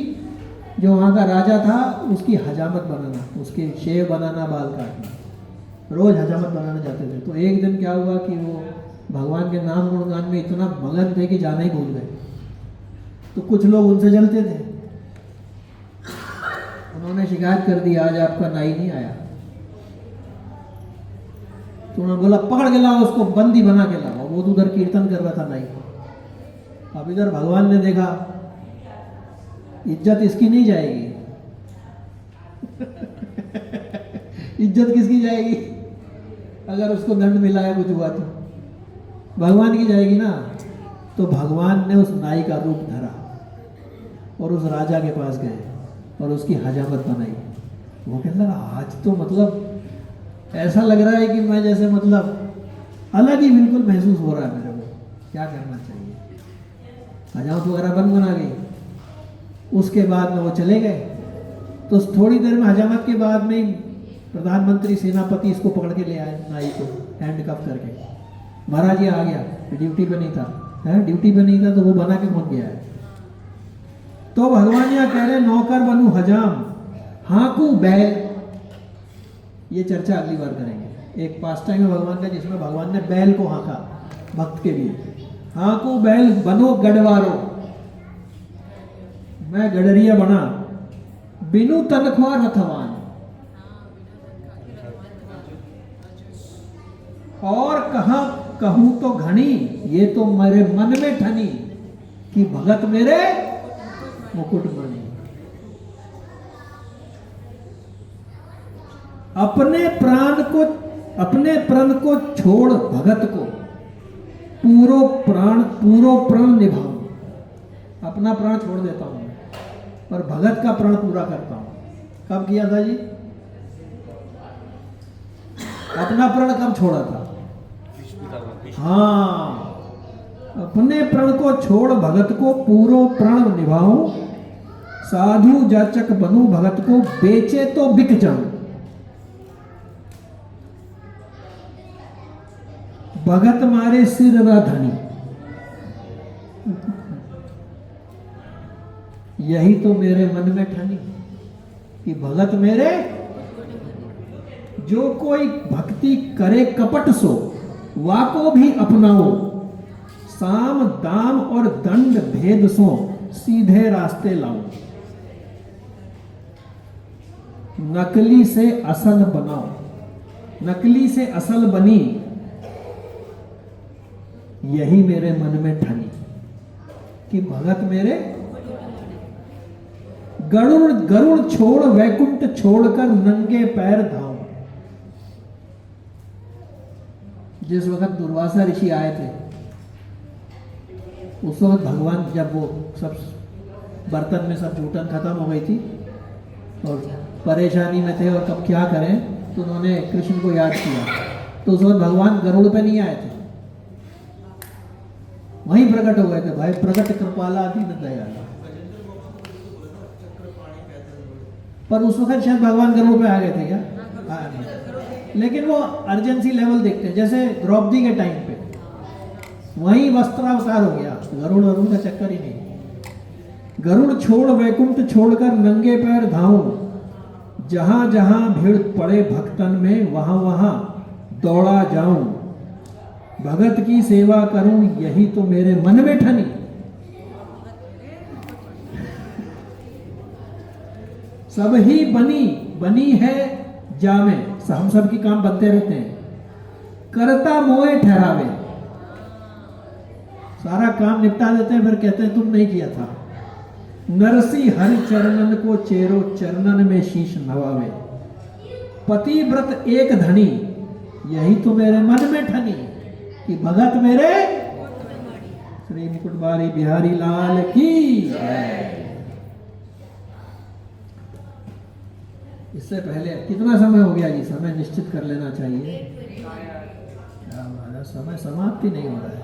जो वहां का राजा था उसकी हजामत बनाना, उसके शेव बनाना, बाल काटना, रोज हजामत बनाने जाते थे। तो एक दिन क्या हुआ कि वो भगवान के नाम गुणगान में इतना मगन थे कि जाना ही भूल गए। तो कुछ लोग उनसे जलते थे, उन्होंने शिकायत कर दी आज आपका नाई नहीं आया। तो उन्होंने बोला पकड़ के लाओ उसको, बंदी बना के लाओ। वो तो उधर कीर्तन कर रहा था नाई। अब इधर भगवान ने देखा इज्जत इसकी नहीं जाएगी इज्जत किसकी जाएगी? अगर उसको दंड मिला है कुछ हुआ तो भगवान की जाएगी ना। तो भगवान ने उस नाई का रूप धरा और उस राजा के पास गए और उसकी हजामत बनाई। वो कहने लगा आज तो मतलब ऐसा लग रहा है कि मैं जैसे मतलब अलग ही बिल्कुल महसूस हो रहा है मेरे को, क्या करना चाहिए। हजामत वगैरह बना गई। उसके बाद में वो चले गए। तो थोड़ी देर में हजामत के बाद में ही प्रधानमंत्री सेनापति इसको पकड़ के ले आए नाई को, हैंड कफ करके। महाराज ये आ गया, ड्यूटी पे नहीं था, है ड्यूटी पे नहीं था तो वो बना के कौन गया है। तो भगवान यहाँ कह रहे नौकर बनूं हजाम, हाकू बैल। ये चर्चा अगली बार करेंगे। एक पास टाइम है भगवान का जिसमें भगवान ने बैल को हाका भक्त के लिए। हाकू बैल बनो गढ़वारो, मैं गडरिया बना, बिनु तनख्वाह रथवान। और कहा कहूं तो घनी, ये तो मेरे मन में ठनी, कि भगत मेरे मुकुट मणि। अपने प्राण को छोड़ भगत को, पूरो प्राण निभाऊं। अपना प्राण छोड़ देता हूं पर भगत का प्राण पूरा करता हूं। कब किया था जी? अपना प्राण कब छोड़ा था? हाँ, अपने प्राण को छोड़ भगत को पूरो प्राण निभाऊं, साधु जाचक बनूं भगत को, बेचे तो बिक जाऊं। भगत मारे सिर राधनी, यही तो मेरे मन में ठनी, कि भगत मेरे। जो कोई भक्ति करे कपट सो, वाको भी अपनाओ, साम दाम और दंड भेद सो, सीधे रास्ते लाओ। नकली से असल बनाओ, नकली से असल बनी, यही मेरे मन में ठनी, कि भगत मेरे। गरुड़ छोड़ वैकुंठ छोड़कर नंगे पैर धाओ। जिस वक्त दुर्वासा ऋषि आए थे उस वक्त भगवान, जब वो सब बर्तन में सब जूठन खत्म हो गई थी और परेशानी में थे और कब क्या करें, तो उन्होंने कृष्ण को याद किया। तो उस वक्त भगवान गरुड़ पे नहीं आए थे, वहीं प्रकट हो गए थे। भाई प्रकट कृपाला दीन दयाला। पर उस वक्त शायद भगवान गरुड़ पे आ गए थे क्या? हाँ नहीं। लेकिन वो अर्जेंसी लेवल देखते हैं, जैसे द्रौपदी के टाइम पे वही वस्त्रावतार हो गया, गरुड़ वरुड़ का चक्कर ही नहीं। गरुड़ छोड़ वैकुंठ छोड़कर नंगे पैर धाऊं, जहां जहां भीड़ पड़े भक्तन में वहां वहां दौड़ा जाऊं, भगत की सेवा करूं यही तो मेरे मन में ठनी। सब ही बनी है जामे, हम सब की काम बनते रहते हैं, करता मोए ठहरावे, सारा काम निपटा देते हैं फिर कहते हैं तुम नहीं किया था। नरसी हरि चरणन को चेरो चरणन में शीश नवावे, पतिव्रत एक धनी यही तो मेरे मन में ठनी, कि भगत मेरे श्री मुकुट बारी बिहारी लाल की जय। इससे पहले कितना समय हो गया जी? समय निश्चित कर लेना चाहिए। क्या हमारा समय समाप्ति नहीं हो रहा है।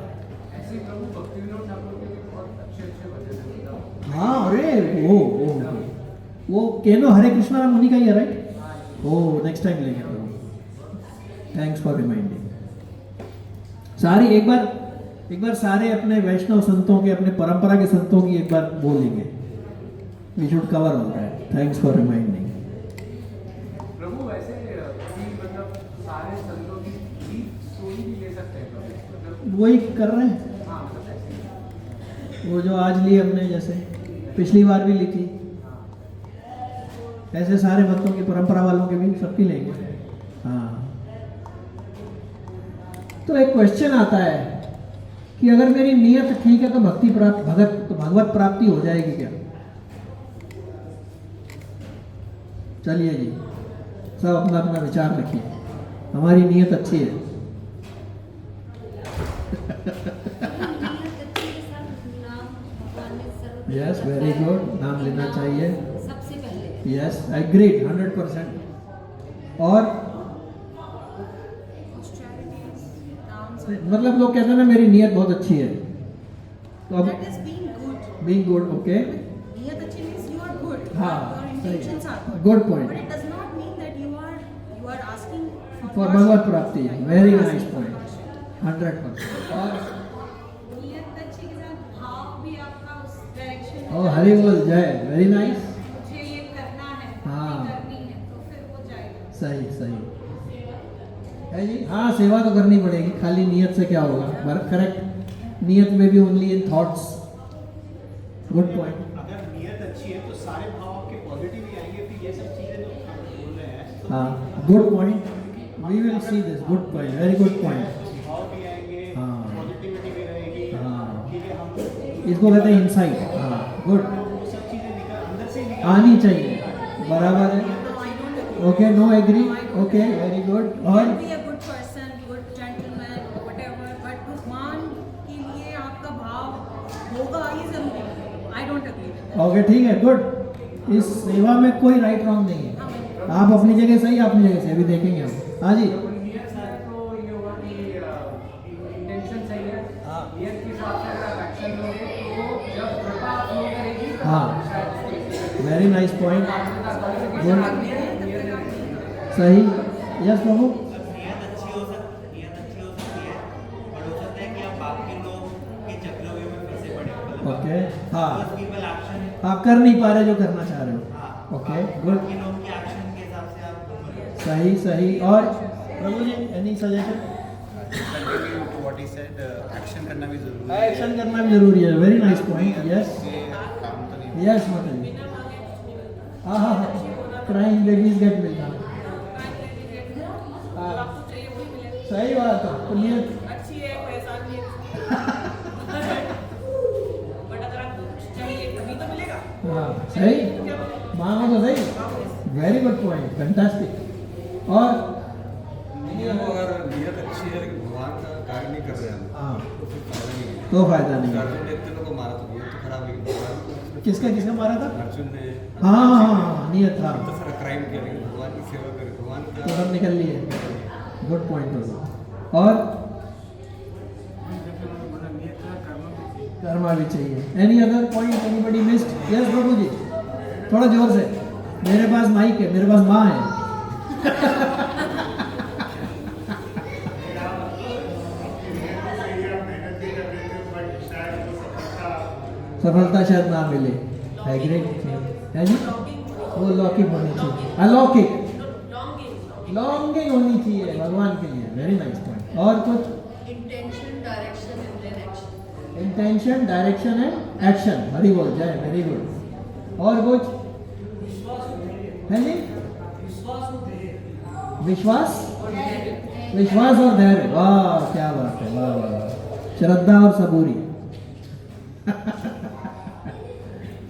हाँ अरे वो केनो हरे कृष्णा राम मुनि का ही है राइट? ओ नेक्स्ट टाइम लेंगे तो। Thanks for reminding. सारी एक बार सारे अपने वैष्णव संतों के, अपने परंपरा के संतों की एक बार बोलेंगे। We should cover all that. Thanks for reminding. प्रभु वैसे मतलब सारे संतों की डीप स्टोरी भी ले सकते हैं मतलब वही कर रहे हैं। हाँ मतलब ऐसे वो जो आज ली हमने, जैसे पिछली बार भी लिखी, ऐसे सारे भक्तों की, परंपरा वालों के भी सबकी लेंगे। हाँ तो एक क्वेश्चन आता है कि अगर मेरी नियत ठीक है तो भगवत प्राप्ति हो जाएगी क्या? चलिए जी, सब अपना अपना विचार रखिए। हमारी नियत अच्छी है। यस वेरी गुड, नाम लेना चाहिए। सबसे पहले यस एग्रीड 100%। और मतलब लोग कहते हैं ना मेरी नियत बहुत अच्छी है, तो अब That is being good. Being good okay, Niyat achhi means you are good. हाँ, Your intentions are good. Good point But it does not mean that you are asking for worship. भगवत प्राप्ति। Very You are nice asking for point, worship. 100%। और नियत अच्छी के साथ भाव भी आपका उस डायरेक्शन ओ हरि बोल जय, वेरी नाइस। मुझे ये करना है, हाँ। ये करनी है, तो फिर हो जाएगा। सही सही है जी। हाँ सेवा तो करनी पड़ेगी, खाली नियत से क्या होगा? करेक्ट, नियत में भी only in thoughts. Good point. अगर नियत अच्छी है तो सारे भाव आपके पॉजिटिव ही आएंगे, फिर ये सब चीजें जो हम बोल रहे हैं तो हाँ good point, we will see this. Good point, very good point. भाव भी आएंगे, हाँ। पॉजिटिविटी भी रहेगी। हाँ। ठीक है, हम इसको कहते हैं इंसाइट। हाँ गुड, वो सब चीजें निकल अंदर से ही निकल आनी चाहिए। बराबर है। No, I don't agree. Okay, no agree. No, I don't okay agree. Very good. You और can be a good person, good gentleman, whatever, but भगवान के लिए आपका भाव होगा ये जरूरी है। I don't agree with that. Okay ठीक है, गुड। इस सेवा में कोई राइट रॉन्ग नहीं है। आप अपनी जगह सही, अपनी जगह से अभी देखेंगे हम। हाँ जी, नियत है तो ये होगा कि इंटेंशन सही है। नियत के हिसाब से अगर आप एक्शन लोगे तो जब कृपा फ्लो करेगी तो हाँ। शायद वेरी नाइस पॉइंट। गुड, सही। यस प्रभु। नियत अच्छी हो सकती है, बट हो सकता है कि आप आपके लोग के चक्रव्यूह में फंसे पड़े। ओके हाँ, पीपल एक्शन, आप कर नहीं पा रहे जो करना चाह रहे हो। हाँ, ओके गुड, बाकी लोग के एक्शन के हिसाब से आप सही सही। और प्रभु जी any suggestion? Continue to what he said, action करना भी जरूरी है। एक्शन करना भी जरूरी है। Very nice point. यस ये काम तो नहीं यस मतलब हाँ हाँ हाँ, क्राइम बेबीज गेट मिलता। हाँ सही बात है। तो नियत अच्छी है, पैसा नहीं बट अगर आपको कुछ चाहिए तभी तो मिलेगा। हाँ सही, मांगो तो सही। Very good point, fantastic. और अगर नियत अच्छी है लेकिन भगवान का कार्य नहीं कर रहे हैं हाँ तो फिर फायदा नहीं है। तो फायदा नहीं है। अर्जुन ने इतने लोगों को मारा तो नियत तो खराब, लेकिन भगवान को किसका मारा था? अर्जुन ने हाँ हाँ हाँ, नियत था इतना सारा क्राइम किया, लेकिन भगवान की सेवा करे, भगवान तो का सब निकल लिए। Good point. और कर्मा भी चाहिए। Any other point anybody missed? Yes प्रभु जी, थोड़ा जोर से। मेरे पास माइक है, मेरे पास माँ है। सफलता शायद ना मिले, है ग्रेट है जी, वो लौकिक होनी चाहिए, अलौकिक लॉन्गिंग होनी चाहिए भगवान के लिए। Very nice point. और कुछ? Intention, direction, and then action. Intention, direction and action. Hari बोल जय, वेरी गुड। और कुछ है जी? विश्वास, विश्वास और धैर्य। वाह क्या बात है, वाह वाह। श्रद्धा और सबूरी।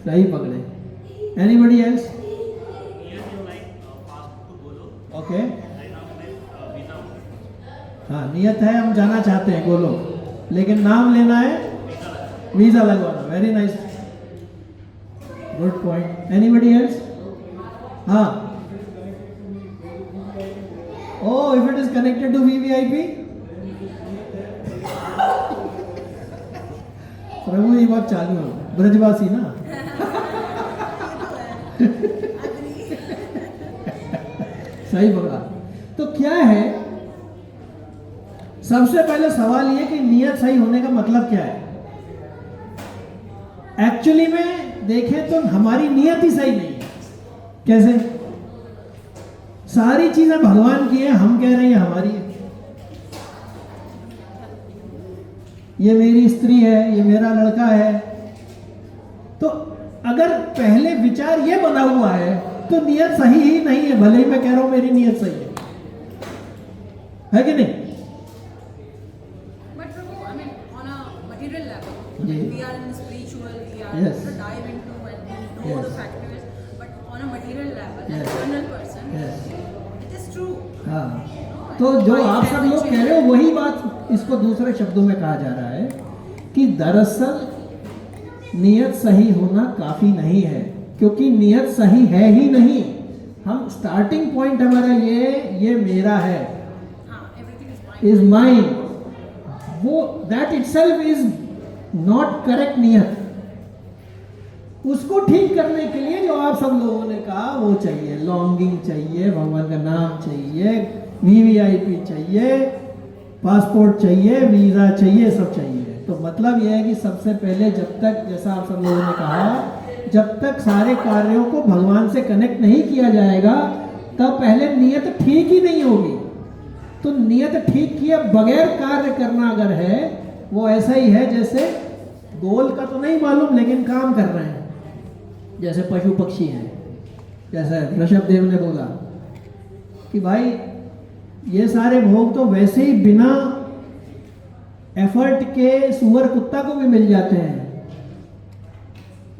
सही पकड़े। Anybody else? ओके, हाँ नियत है, हम जाना चाहते हैं गोलोक, लेकिन नाम लेना है, वीजा लगवाना। Very nice, good point. Anybody else? हाँ, oh if it is connected to VVIP, प्रभु ये बात चालू है, ब्रजवासी ना। सही पकड़ा। तो क्या है, सबसे पहले सवाल ये कि नियत सही होने का मतलब क्या है। एक्चुअली में देखें तो हमारी नियत ही सही नहीं है। कैसे? सारी चीजें भगवान की है, हम कह रहे हैं हमारी है। ये मेरी स्त्री है, ये मेरा लड़का है। तो अगर पहले विचार ये बना हुआ है तो नियत सही ही नहीं है, भले ही मैं कह रहा हूं मेरी नियत सही है कि नहीं? But Prabhu, I mean, on a material level, ji. we are in the spiritual, we are Yes. to dive into and we know Yes. the factors. But on a material level, Yes. as a general person, Yes. it is true. हाँ, तो जो आप सब लोग कह रहे हो वही बात इसको दूसरे शब्दों में कहा जा रहा है कि दरअसल नियत सही होना काफी नहीं है, क्योंकि नियत सही है ही नहीं। हम स्टार्टिंग पॉइंट हमारा ये मेरा है, हाँ, everything is fine. Is mine, वो that itself is not correct नियत। उसको ठीक करने के लिए जो आप सब लोगों ने कहा वो चाहिए, लॉन्गिंग चाहिए, भगवान का नाम चाहिए, वीवीआईपी चाहिए, पासपोर्ट चाहिए, वीजा चाहिए, सब चाहिए। तो मतलब यह है कि सबसे पहले जब तक, जैसा आप सब लोगों ने कहा, जब तक सारे कार्यों को भगवान से कनेक्ट नहीं किया जाएगा तब पहले नियत ठीक ही नहीं होगी। तो नियत ठीक किए बगैर कार्य करना अगर है, वो ऐसा ही है जैसे गोल का तो नहीं मालूम लेकिन काम कर रहे हैं, जैसे पशु पक्षी हैं। जैसे ऋषभ देव ने बोला कि भाई ये सारे भोग तो वैसे ही बिना एफर्ट के सुअर कुत्ता को भी मिल जाते हैं,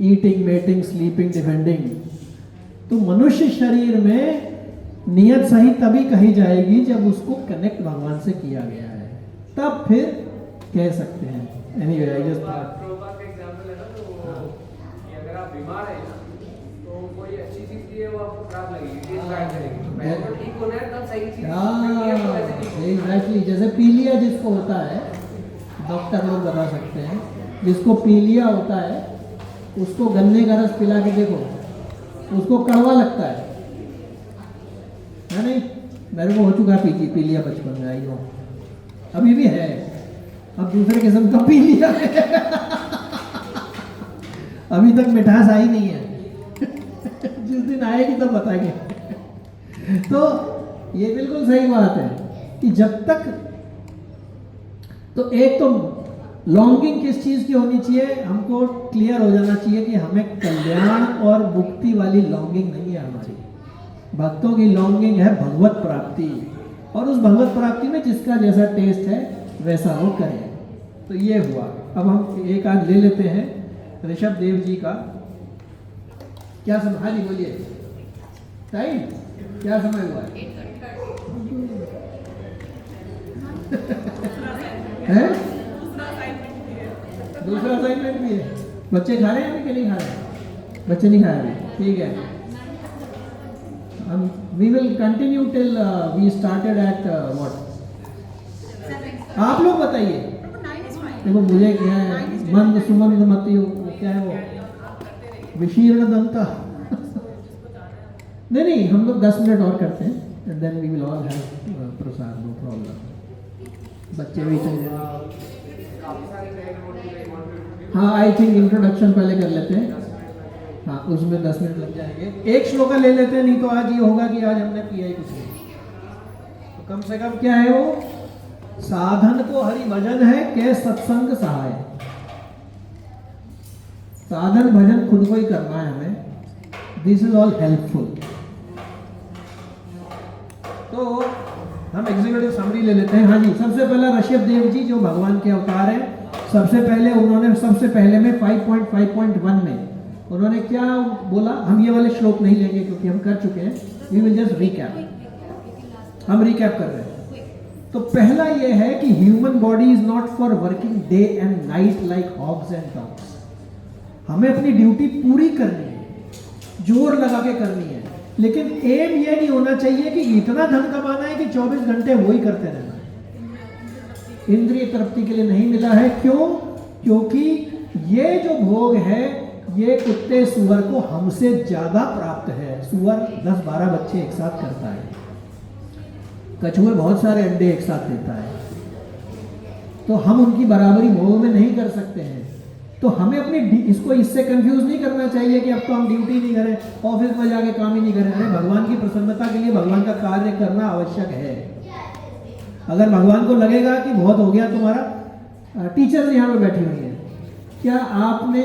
ईटिंग, मेटिंग, स्लीपिंग, डिफेंडिंग। तो मनुष्य शरीर में नियत सही तभी कही जाएगी जब उसको कनेक्ट भगवान से किया गया है, तब फिर कह सकते हैं। Anyway, I just thought- Prabhupada का एग्जांपल है ना, तो कि अगर आप बीमार हैं ना, तो कोई अच्छी चीज दी है वो आपको खराब लगेगी, डिस्गाइड करेगी। तो पहले तो ठीक होना है तब सही चीज, फिर तो वैसे ठीक होगा। एग्जैक्टली, जैसे पीलिया जिसको होता है, डॉक्टर लोग बता सकते हैं, जिसको पीलिया होता है उसको गन्ने का रस पिला के देखो, उसको कड़वा लगता है नहीं? मेरे को हो चुका पीलिया बचपन में, आई हो, अभी भी है, अब दूसरे किस्म का पीलिया है। अभी तक मिठास आई नहीं है। जिस दिन आएगी तब बताएंगे। तो ये बिल्कुल सही बात है कि जब तक, तो एक तो लॉन्गिंग किस चीज की होनी चाहिए, हमको क्लियर हो जाना चाहिए कि हमें कल्याण और मुक्ति वाली लॉन्गिंग नहीं है हमारी। भक्तों की लॉन्गिंग है भगवत प्राप्ति, और उस भगवत प्राप्ति में जिसका जैसा टेस्ट है वैसा वो करे। तो ये हुआ। अब हम एक आध ले लेते हैं ऋषभ देव जी का। क्या समय? हाँ जी बोलिए, टाइम क्या समय हुआ है? दूसरा असाइनमेंट भी है। बच्चे खा रहे हैं अभी कि नहीं खा रहे? बच्चे नहीं खा रहे, ठीक है। We will continue till we started at what? आप लोग बताइए। देखो मुझे क्या है, मंद सुमंद मत, क्या है वो, विशीर्ण दंता। नहीं नहीं, हम लोग 10 मिनट और करते हैं and then we will all have prasad, no problem. बच्चे भी चले काफी सारे नए नोट। हाँ, आई थिंक इंट्रोडक्शन पहले कर लेते हैं। हाँ, उसमें 10 मिनट लग जाएंगे। एक श्लोका ले लेते हैं, नहीं तो आज ये होगा कि आज हमने किया ही कुछ नहीं। तो कम से कम क्या है वो, साधन को हरि भजन है के सत्संग सहाय। साधन भजन खुद को ही करना है हमें। This is all helpful. तो हम एग्जीक्यूटिव समरी ले लेते हैं। हाँ जी, सबसे पहला ऋषभ देव जी जो भगवान के अवतार हैं, सबसे पहले में 5.5.1 में उन्होंने क्या बोला। हम ये वाले श्लोक नहीं लेंगे क्योंकि हम कर चुके हैं। We will just recap. हम रिकैप कर रहे हैं। तो पहला ये है कि human body is not for working day and night like hogs and dogs. हमें अपनी ड्यूटी पूरी करनी है, जोर लगा के करनी है, लेकिन एम ये नहीं होना चाहिए कि इतना धन कमाना है कि 24 घंटे वही करते रहना है। इंद्रिय तृप्ति के लिए नहीं मिला है। क्यों? क्योंकि ये जो भोग है ये कुत्ते सुअर को हमसे ज्यादा प्राप्त है। सुअर 10-12 बच्चे एक साथ करता है, कछुए बहुत सारे अंडे एक साथ देता है, तो हम उनकी बराबरी भोग में नहीं कर सकते हैं। तो हमें अपनी इसको इससे कंफ्यूज नहीं करना चाहिए कि अब तो हम ड्यूटी नहीं करें, ऑफिस में जाके काम ही नहीं करें। अरे भगवान की प्रसन्नता के लिए भगवान का कार्य करना आवश्यक है। अगर भगवान को लगेगा कि बहुत हो गया तुम्हारा, टीचर्स यहाँ पे बैठी हुई हैं, क्या आपने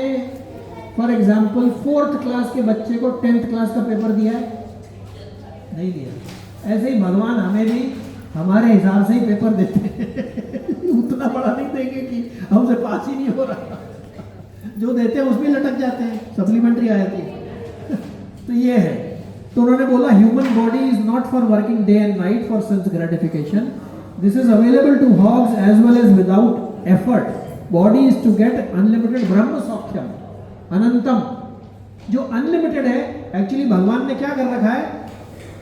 फॉर एग्जाम्पल 4th क्लास के बच्चे को 10th क्लास का पेपर दिया है? नहीं दिया। ऐसे ही भगवान हमें भी हमारे हिसाब से ही पेपर देते हैं। उतना बड़ा नहीं देंगे कि हमसे पास ही नहीं हो रहा। जो देते हैं उसमें लटक जाते हैं, सप्लीमेंट्री आ जाती है। तो ये है। तो उन्होंने बोला human body is not for working day and night for sense gratification. This is available to hogs as well as without effort. Body is to get unlimited ब्रह्म सौख्यम अनंतम। जो अनलिमिटेड है, एक्चुअली भगवान ने क्या कर रखा है,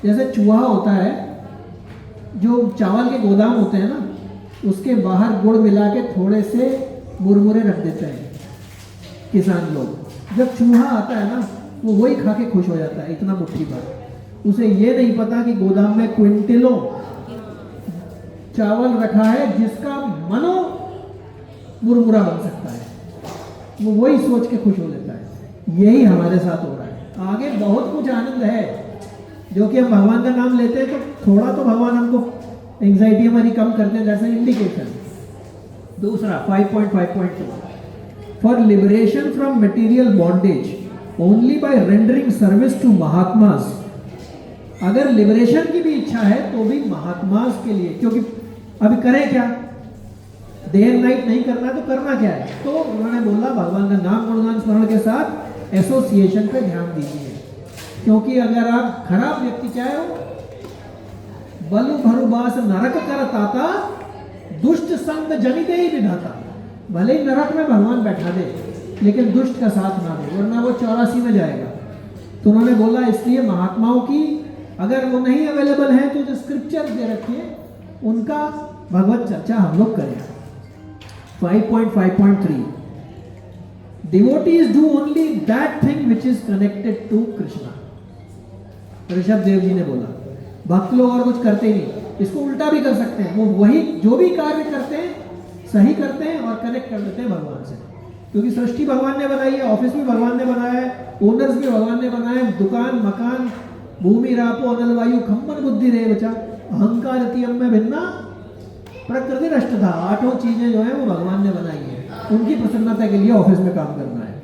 जैसे चूहा होता है, जो चावल के गोदाम होते हैं ना, उसके बाहर गुड़ मिला के थोड़े से मुरमुरे रख देते हैं किसान लोग। जब चूहा आता है ना, वो वही खा के खुश हो जाता है, इतना मुट्ठी भर। उसे ये नहीं पता कि गोदाम में क्विंटलों चावल रखा है जिसका मनो मुरमुरा बन सकता है। वो वही सोच के खुश हो लेता है। यही हमारे साथ हो रहा है। आगे बहुत कुछ आनंद है जो कि हम भगवान का नाम लेते हैं, तो थोड़ा तो भगवान हमको एंग्जाइटी हमारी कम करते हैं, जैसे इंडिकेशन। दूसरा 5.5.2 for liberation from material bondage only by rendering service to Mahatmas. अगर लिबरेशन की भी इच्छा है तो भी महात्मास के लिए, क्योंकि अभी करें क्या, डे एंड नाइट नहीं करना, तो करना क्या है? तो उन्होंने बोला भगवान का नाम गुणगान स्मरण के साथ एसोसिएशन पे ध्यान दीजिए। क्योंकि अगर आप खराब व्यक्ति चाहे हो, बलु भरुबास नरक कर ताता दुष्ट संग जनिते ही विधाता। भले ही नरक में भगवान बैठा दे, लेकिन दुष्ट का साथ ना दे, वरना वो 84 में जाएगा। तो उन्होंने बोला इसलिए महात्माओं की अगर वो नहीं अवेलेबल है तो जो स्क्रिप्चर दे रखिए उनका भगवत चर्चा हम लोग करें। 5.5.3 Devotees do only that thing which is connected to Krishna। Rishabh Dev ji ने बोला भक्त लोग और कुछ करते ही नहीं। इसको उल्टा भी कर सकते हैं, वो वही जो भी कार्य करते हैं सही करते हैं और कनेक्ट कर देते हैं भगवान से। क्योंकि सृष्टि भगवान ने बनाई है, ऑफिस भी भगवान ने बनाया है, ओनर्स भी भगवान ने बनाया है, दुकान मकान भूमि रापो अनल वायु खम्मन बुद्धि रे बचा अहंकार अतियम में भिन्ना प्रकृति अष्टधा। 8 चीजें जो है वो भगवान ने बनाई है, उनकी प्रसन्नता के लिए ऑफिस में काम करना है।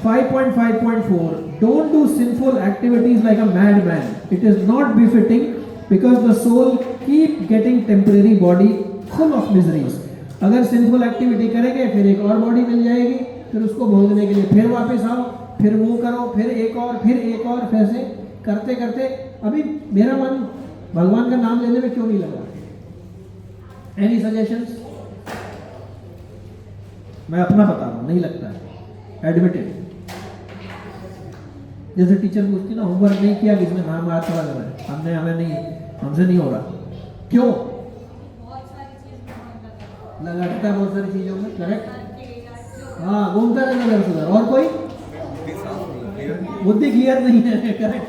5.5.4 Don't do sinful activities like a madman. It is not befitting because the soul keep getting temporary body full of miseries. अगर सिंफुल एक्टिविटी करेंगे फिर एक और बॉडी मिल जाएगी, फिर उसको भोगने के लिए फिर वापस आओ, फिर वो करो, फिर एक और, फिर एक और, ऐसे करते करते अभी मेरा मन भगवान का नाम लेने में क्यों नहीं लगा? Any suggestions? मैं अपना बता रहा हूँ, नहीं लगता है, एडमिटेड। जैसे टीचर पूछती ना होमवर्क नहीं किया, किसने नाम आज थोड़ा लगा है, हमसे नहीं हो रहा। क्यों लगाता है? बहुत सारी चीजों में करेक्ट। हाँ, घूमता रहता है उधर। और कोई बुद्धि क्लियर नहीं है, करेक्ट।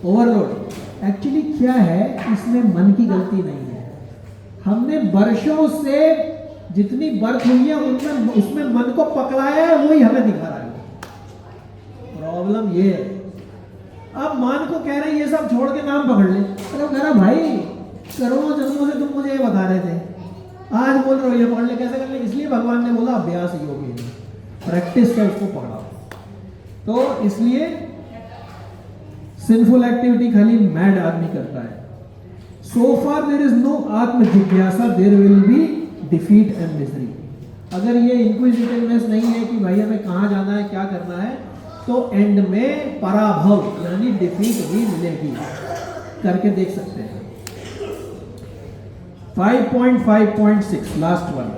ओवरलोड। एक्चुअली क्या है, इसमें मन की गलती नहीं है। हमने वर्षों से जितनी बर्थ हुई है उनमें उसमें मन को पकड़ाया है, वही हमें दिखा रहा है। प्रॉब्लम ये है। अब मान को कह रहे हैं ये सब छोड़ के नाम पकड़ ले, अरे कह रहा भाई करोड़ों जन्मों से तुम मुझे ये बता रहे थे, आज बोल रहे हो ये पकड़ ले, कैसे कर ले? इसलिए भगवान ने बोला अभ्यास योग है, प्रैक्टिस से उसको पकड़ाओ। तो इसलिए सिंफुल एक्टिविटी खाली मैड आदमी करता है। So far there is no आत्म जिज्ञासा, there will be defeat and misery. अगर ये इंक्विजिटिवनेस नहीं है कि भाई हमें कहाँ जाना है, क्या करना है, तो एंड में पराभव यानी डिफीट भी मिलेगी। करके देख सकते हैं। 5.5.6 last one.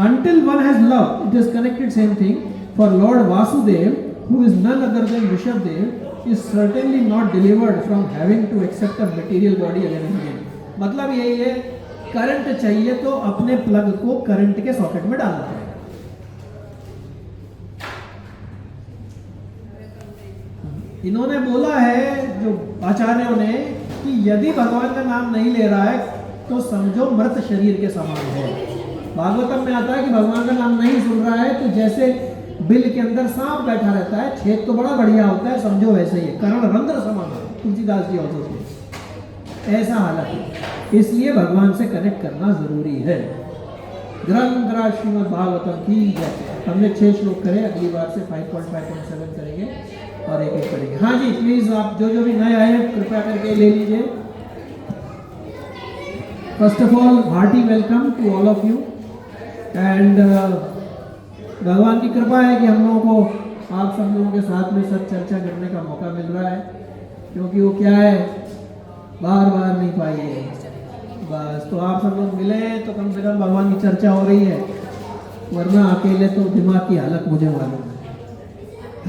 Until one has love, it is connected same thing. For Lord Vasudev, who is none other than Rishabdev, is certainly not delivered from having to accept a material body again and again. मतलब यही है, current चाहिए तो अपने plug को current के socket में डालना है। इन्होंने बोला है जो आचार्यों ने कि यदि भगवान का नाम नहीं ले रहा है तो समझो मृत शरीर के समान है। भागवतम में आता है कि भगवान का नाम नहीं सुन रहा है तो जैसे बिल के अंदर सांप बैठा रहता है, छेद तो बड़ा बढ़िया होता है, समझो वैसे ही है, कर्ण रंध्र समान है। तुलसीदास जी ऑल्सो से ऐसा हालत है। इसलिए भगवान से कनेक्ट करना जरूरी है। ग्रंथराज श्रीमद् भागवतम की जय। हमने 6 श्लोक करे, अगली बार से 5.5.7 करेंगे और एक करेंगे। हाँ जी, प्लीज आप जो भी नए आए हैं कृपया करके ले लीजिए। First of all hearty welcome to all of you and भगवान की कृपा है कि हम लोगों को आप सब लोगों के साथ में सब चर्चा करने का मौका मिल रहा है, क्योंकि वो क्या है बार बार नहीं पाई है। बस तो आप सब लोग मिले तो कम से कम भगवान की चर्चा हो रही है, वरना अकेले तो दिमाग की हालत मुझे मालूम है,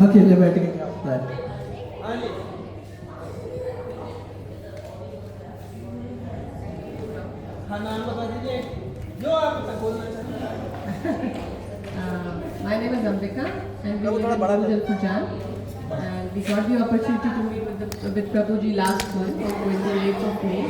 अकेले बैठ के क्या होता है। हाँ नाम बता दीजिए जो आप बोलना चाहते हैं। My name is Ambika and we live in New Pujan. And we got the opportunity to meet with Prabhuji last month on 28th of May.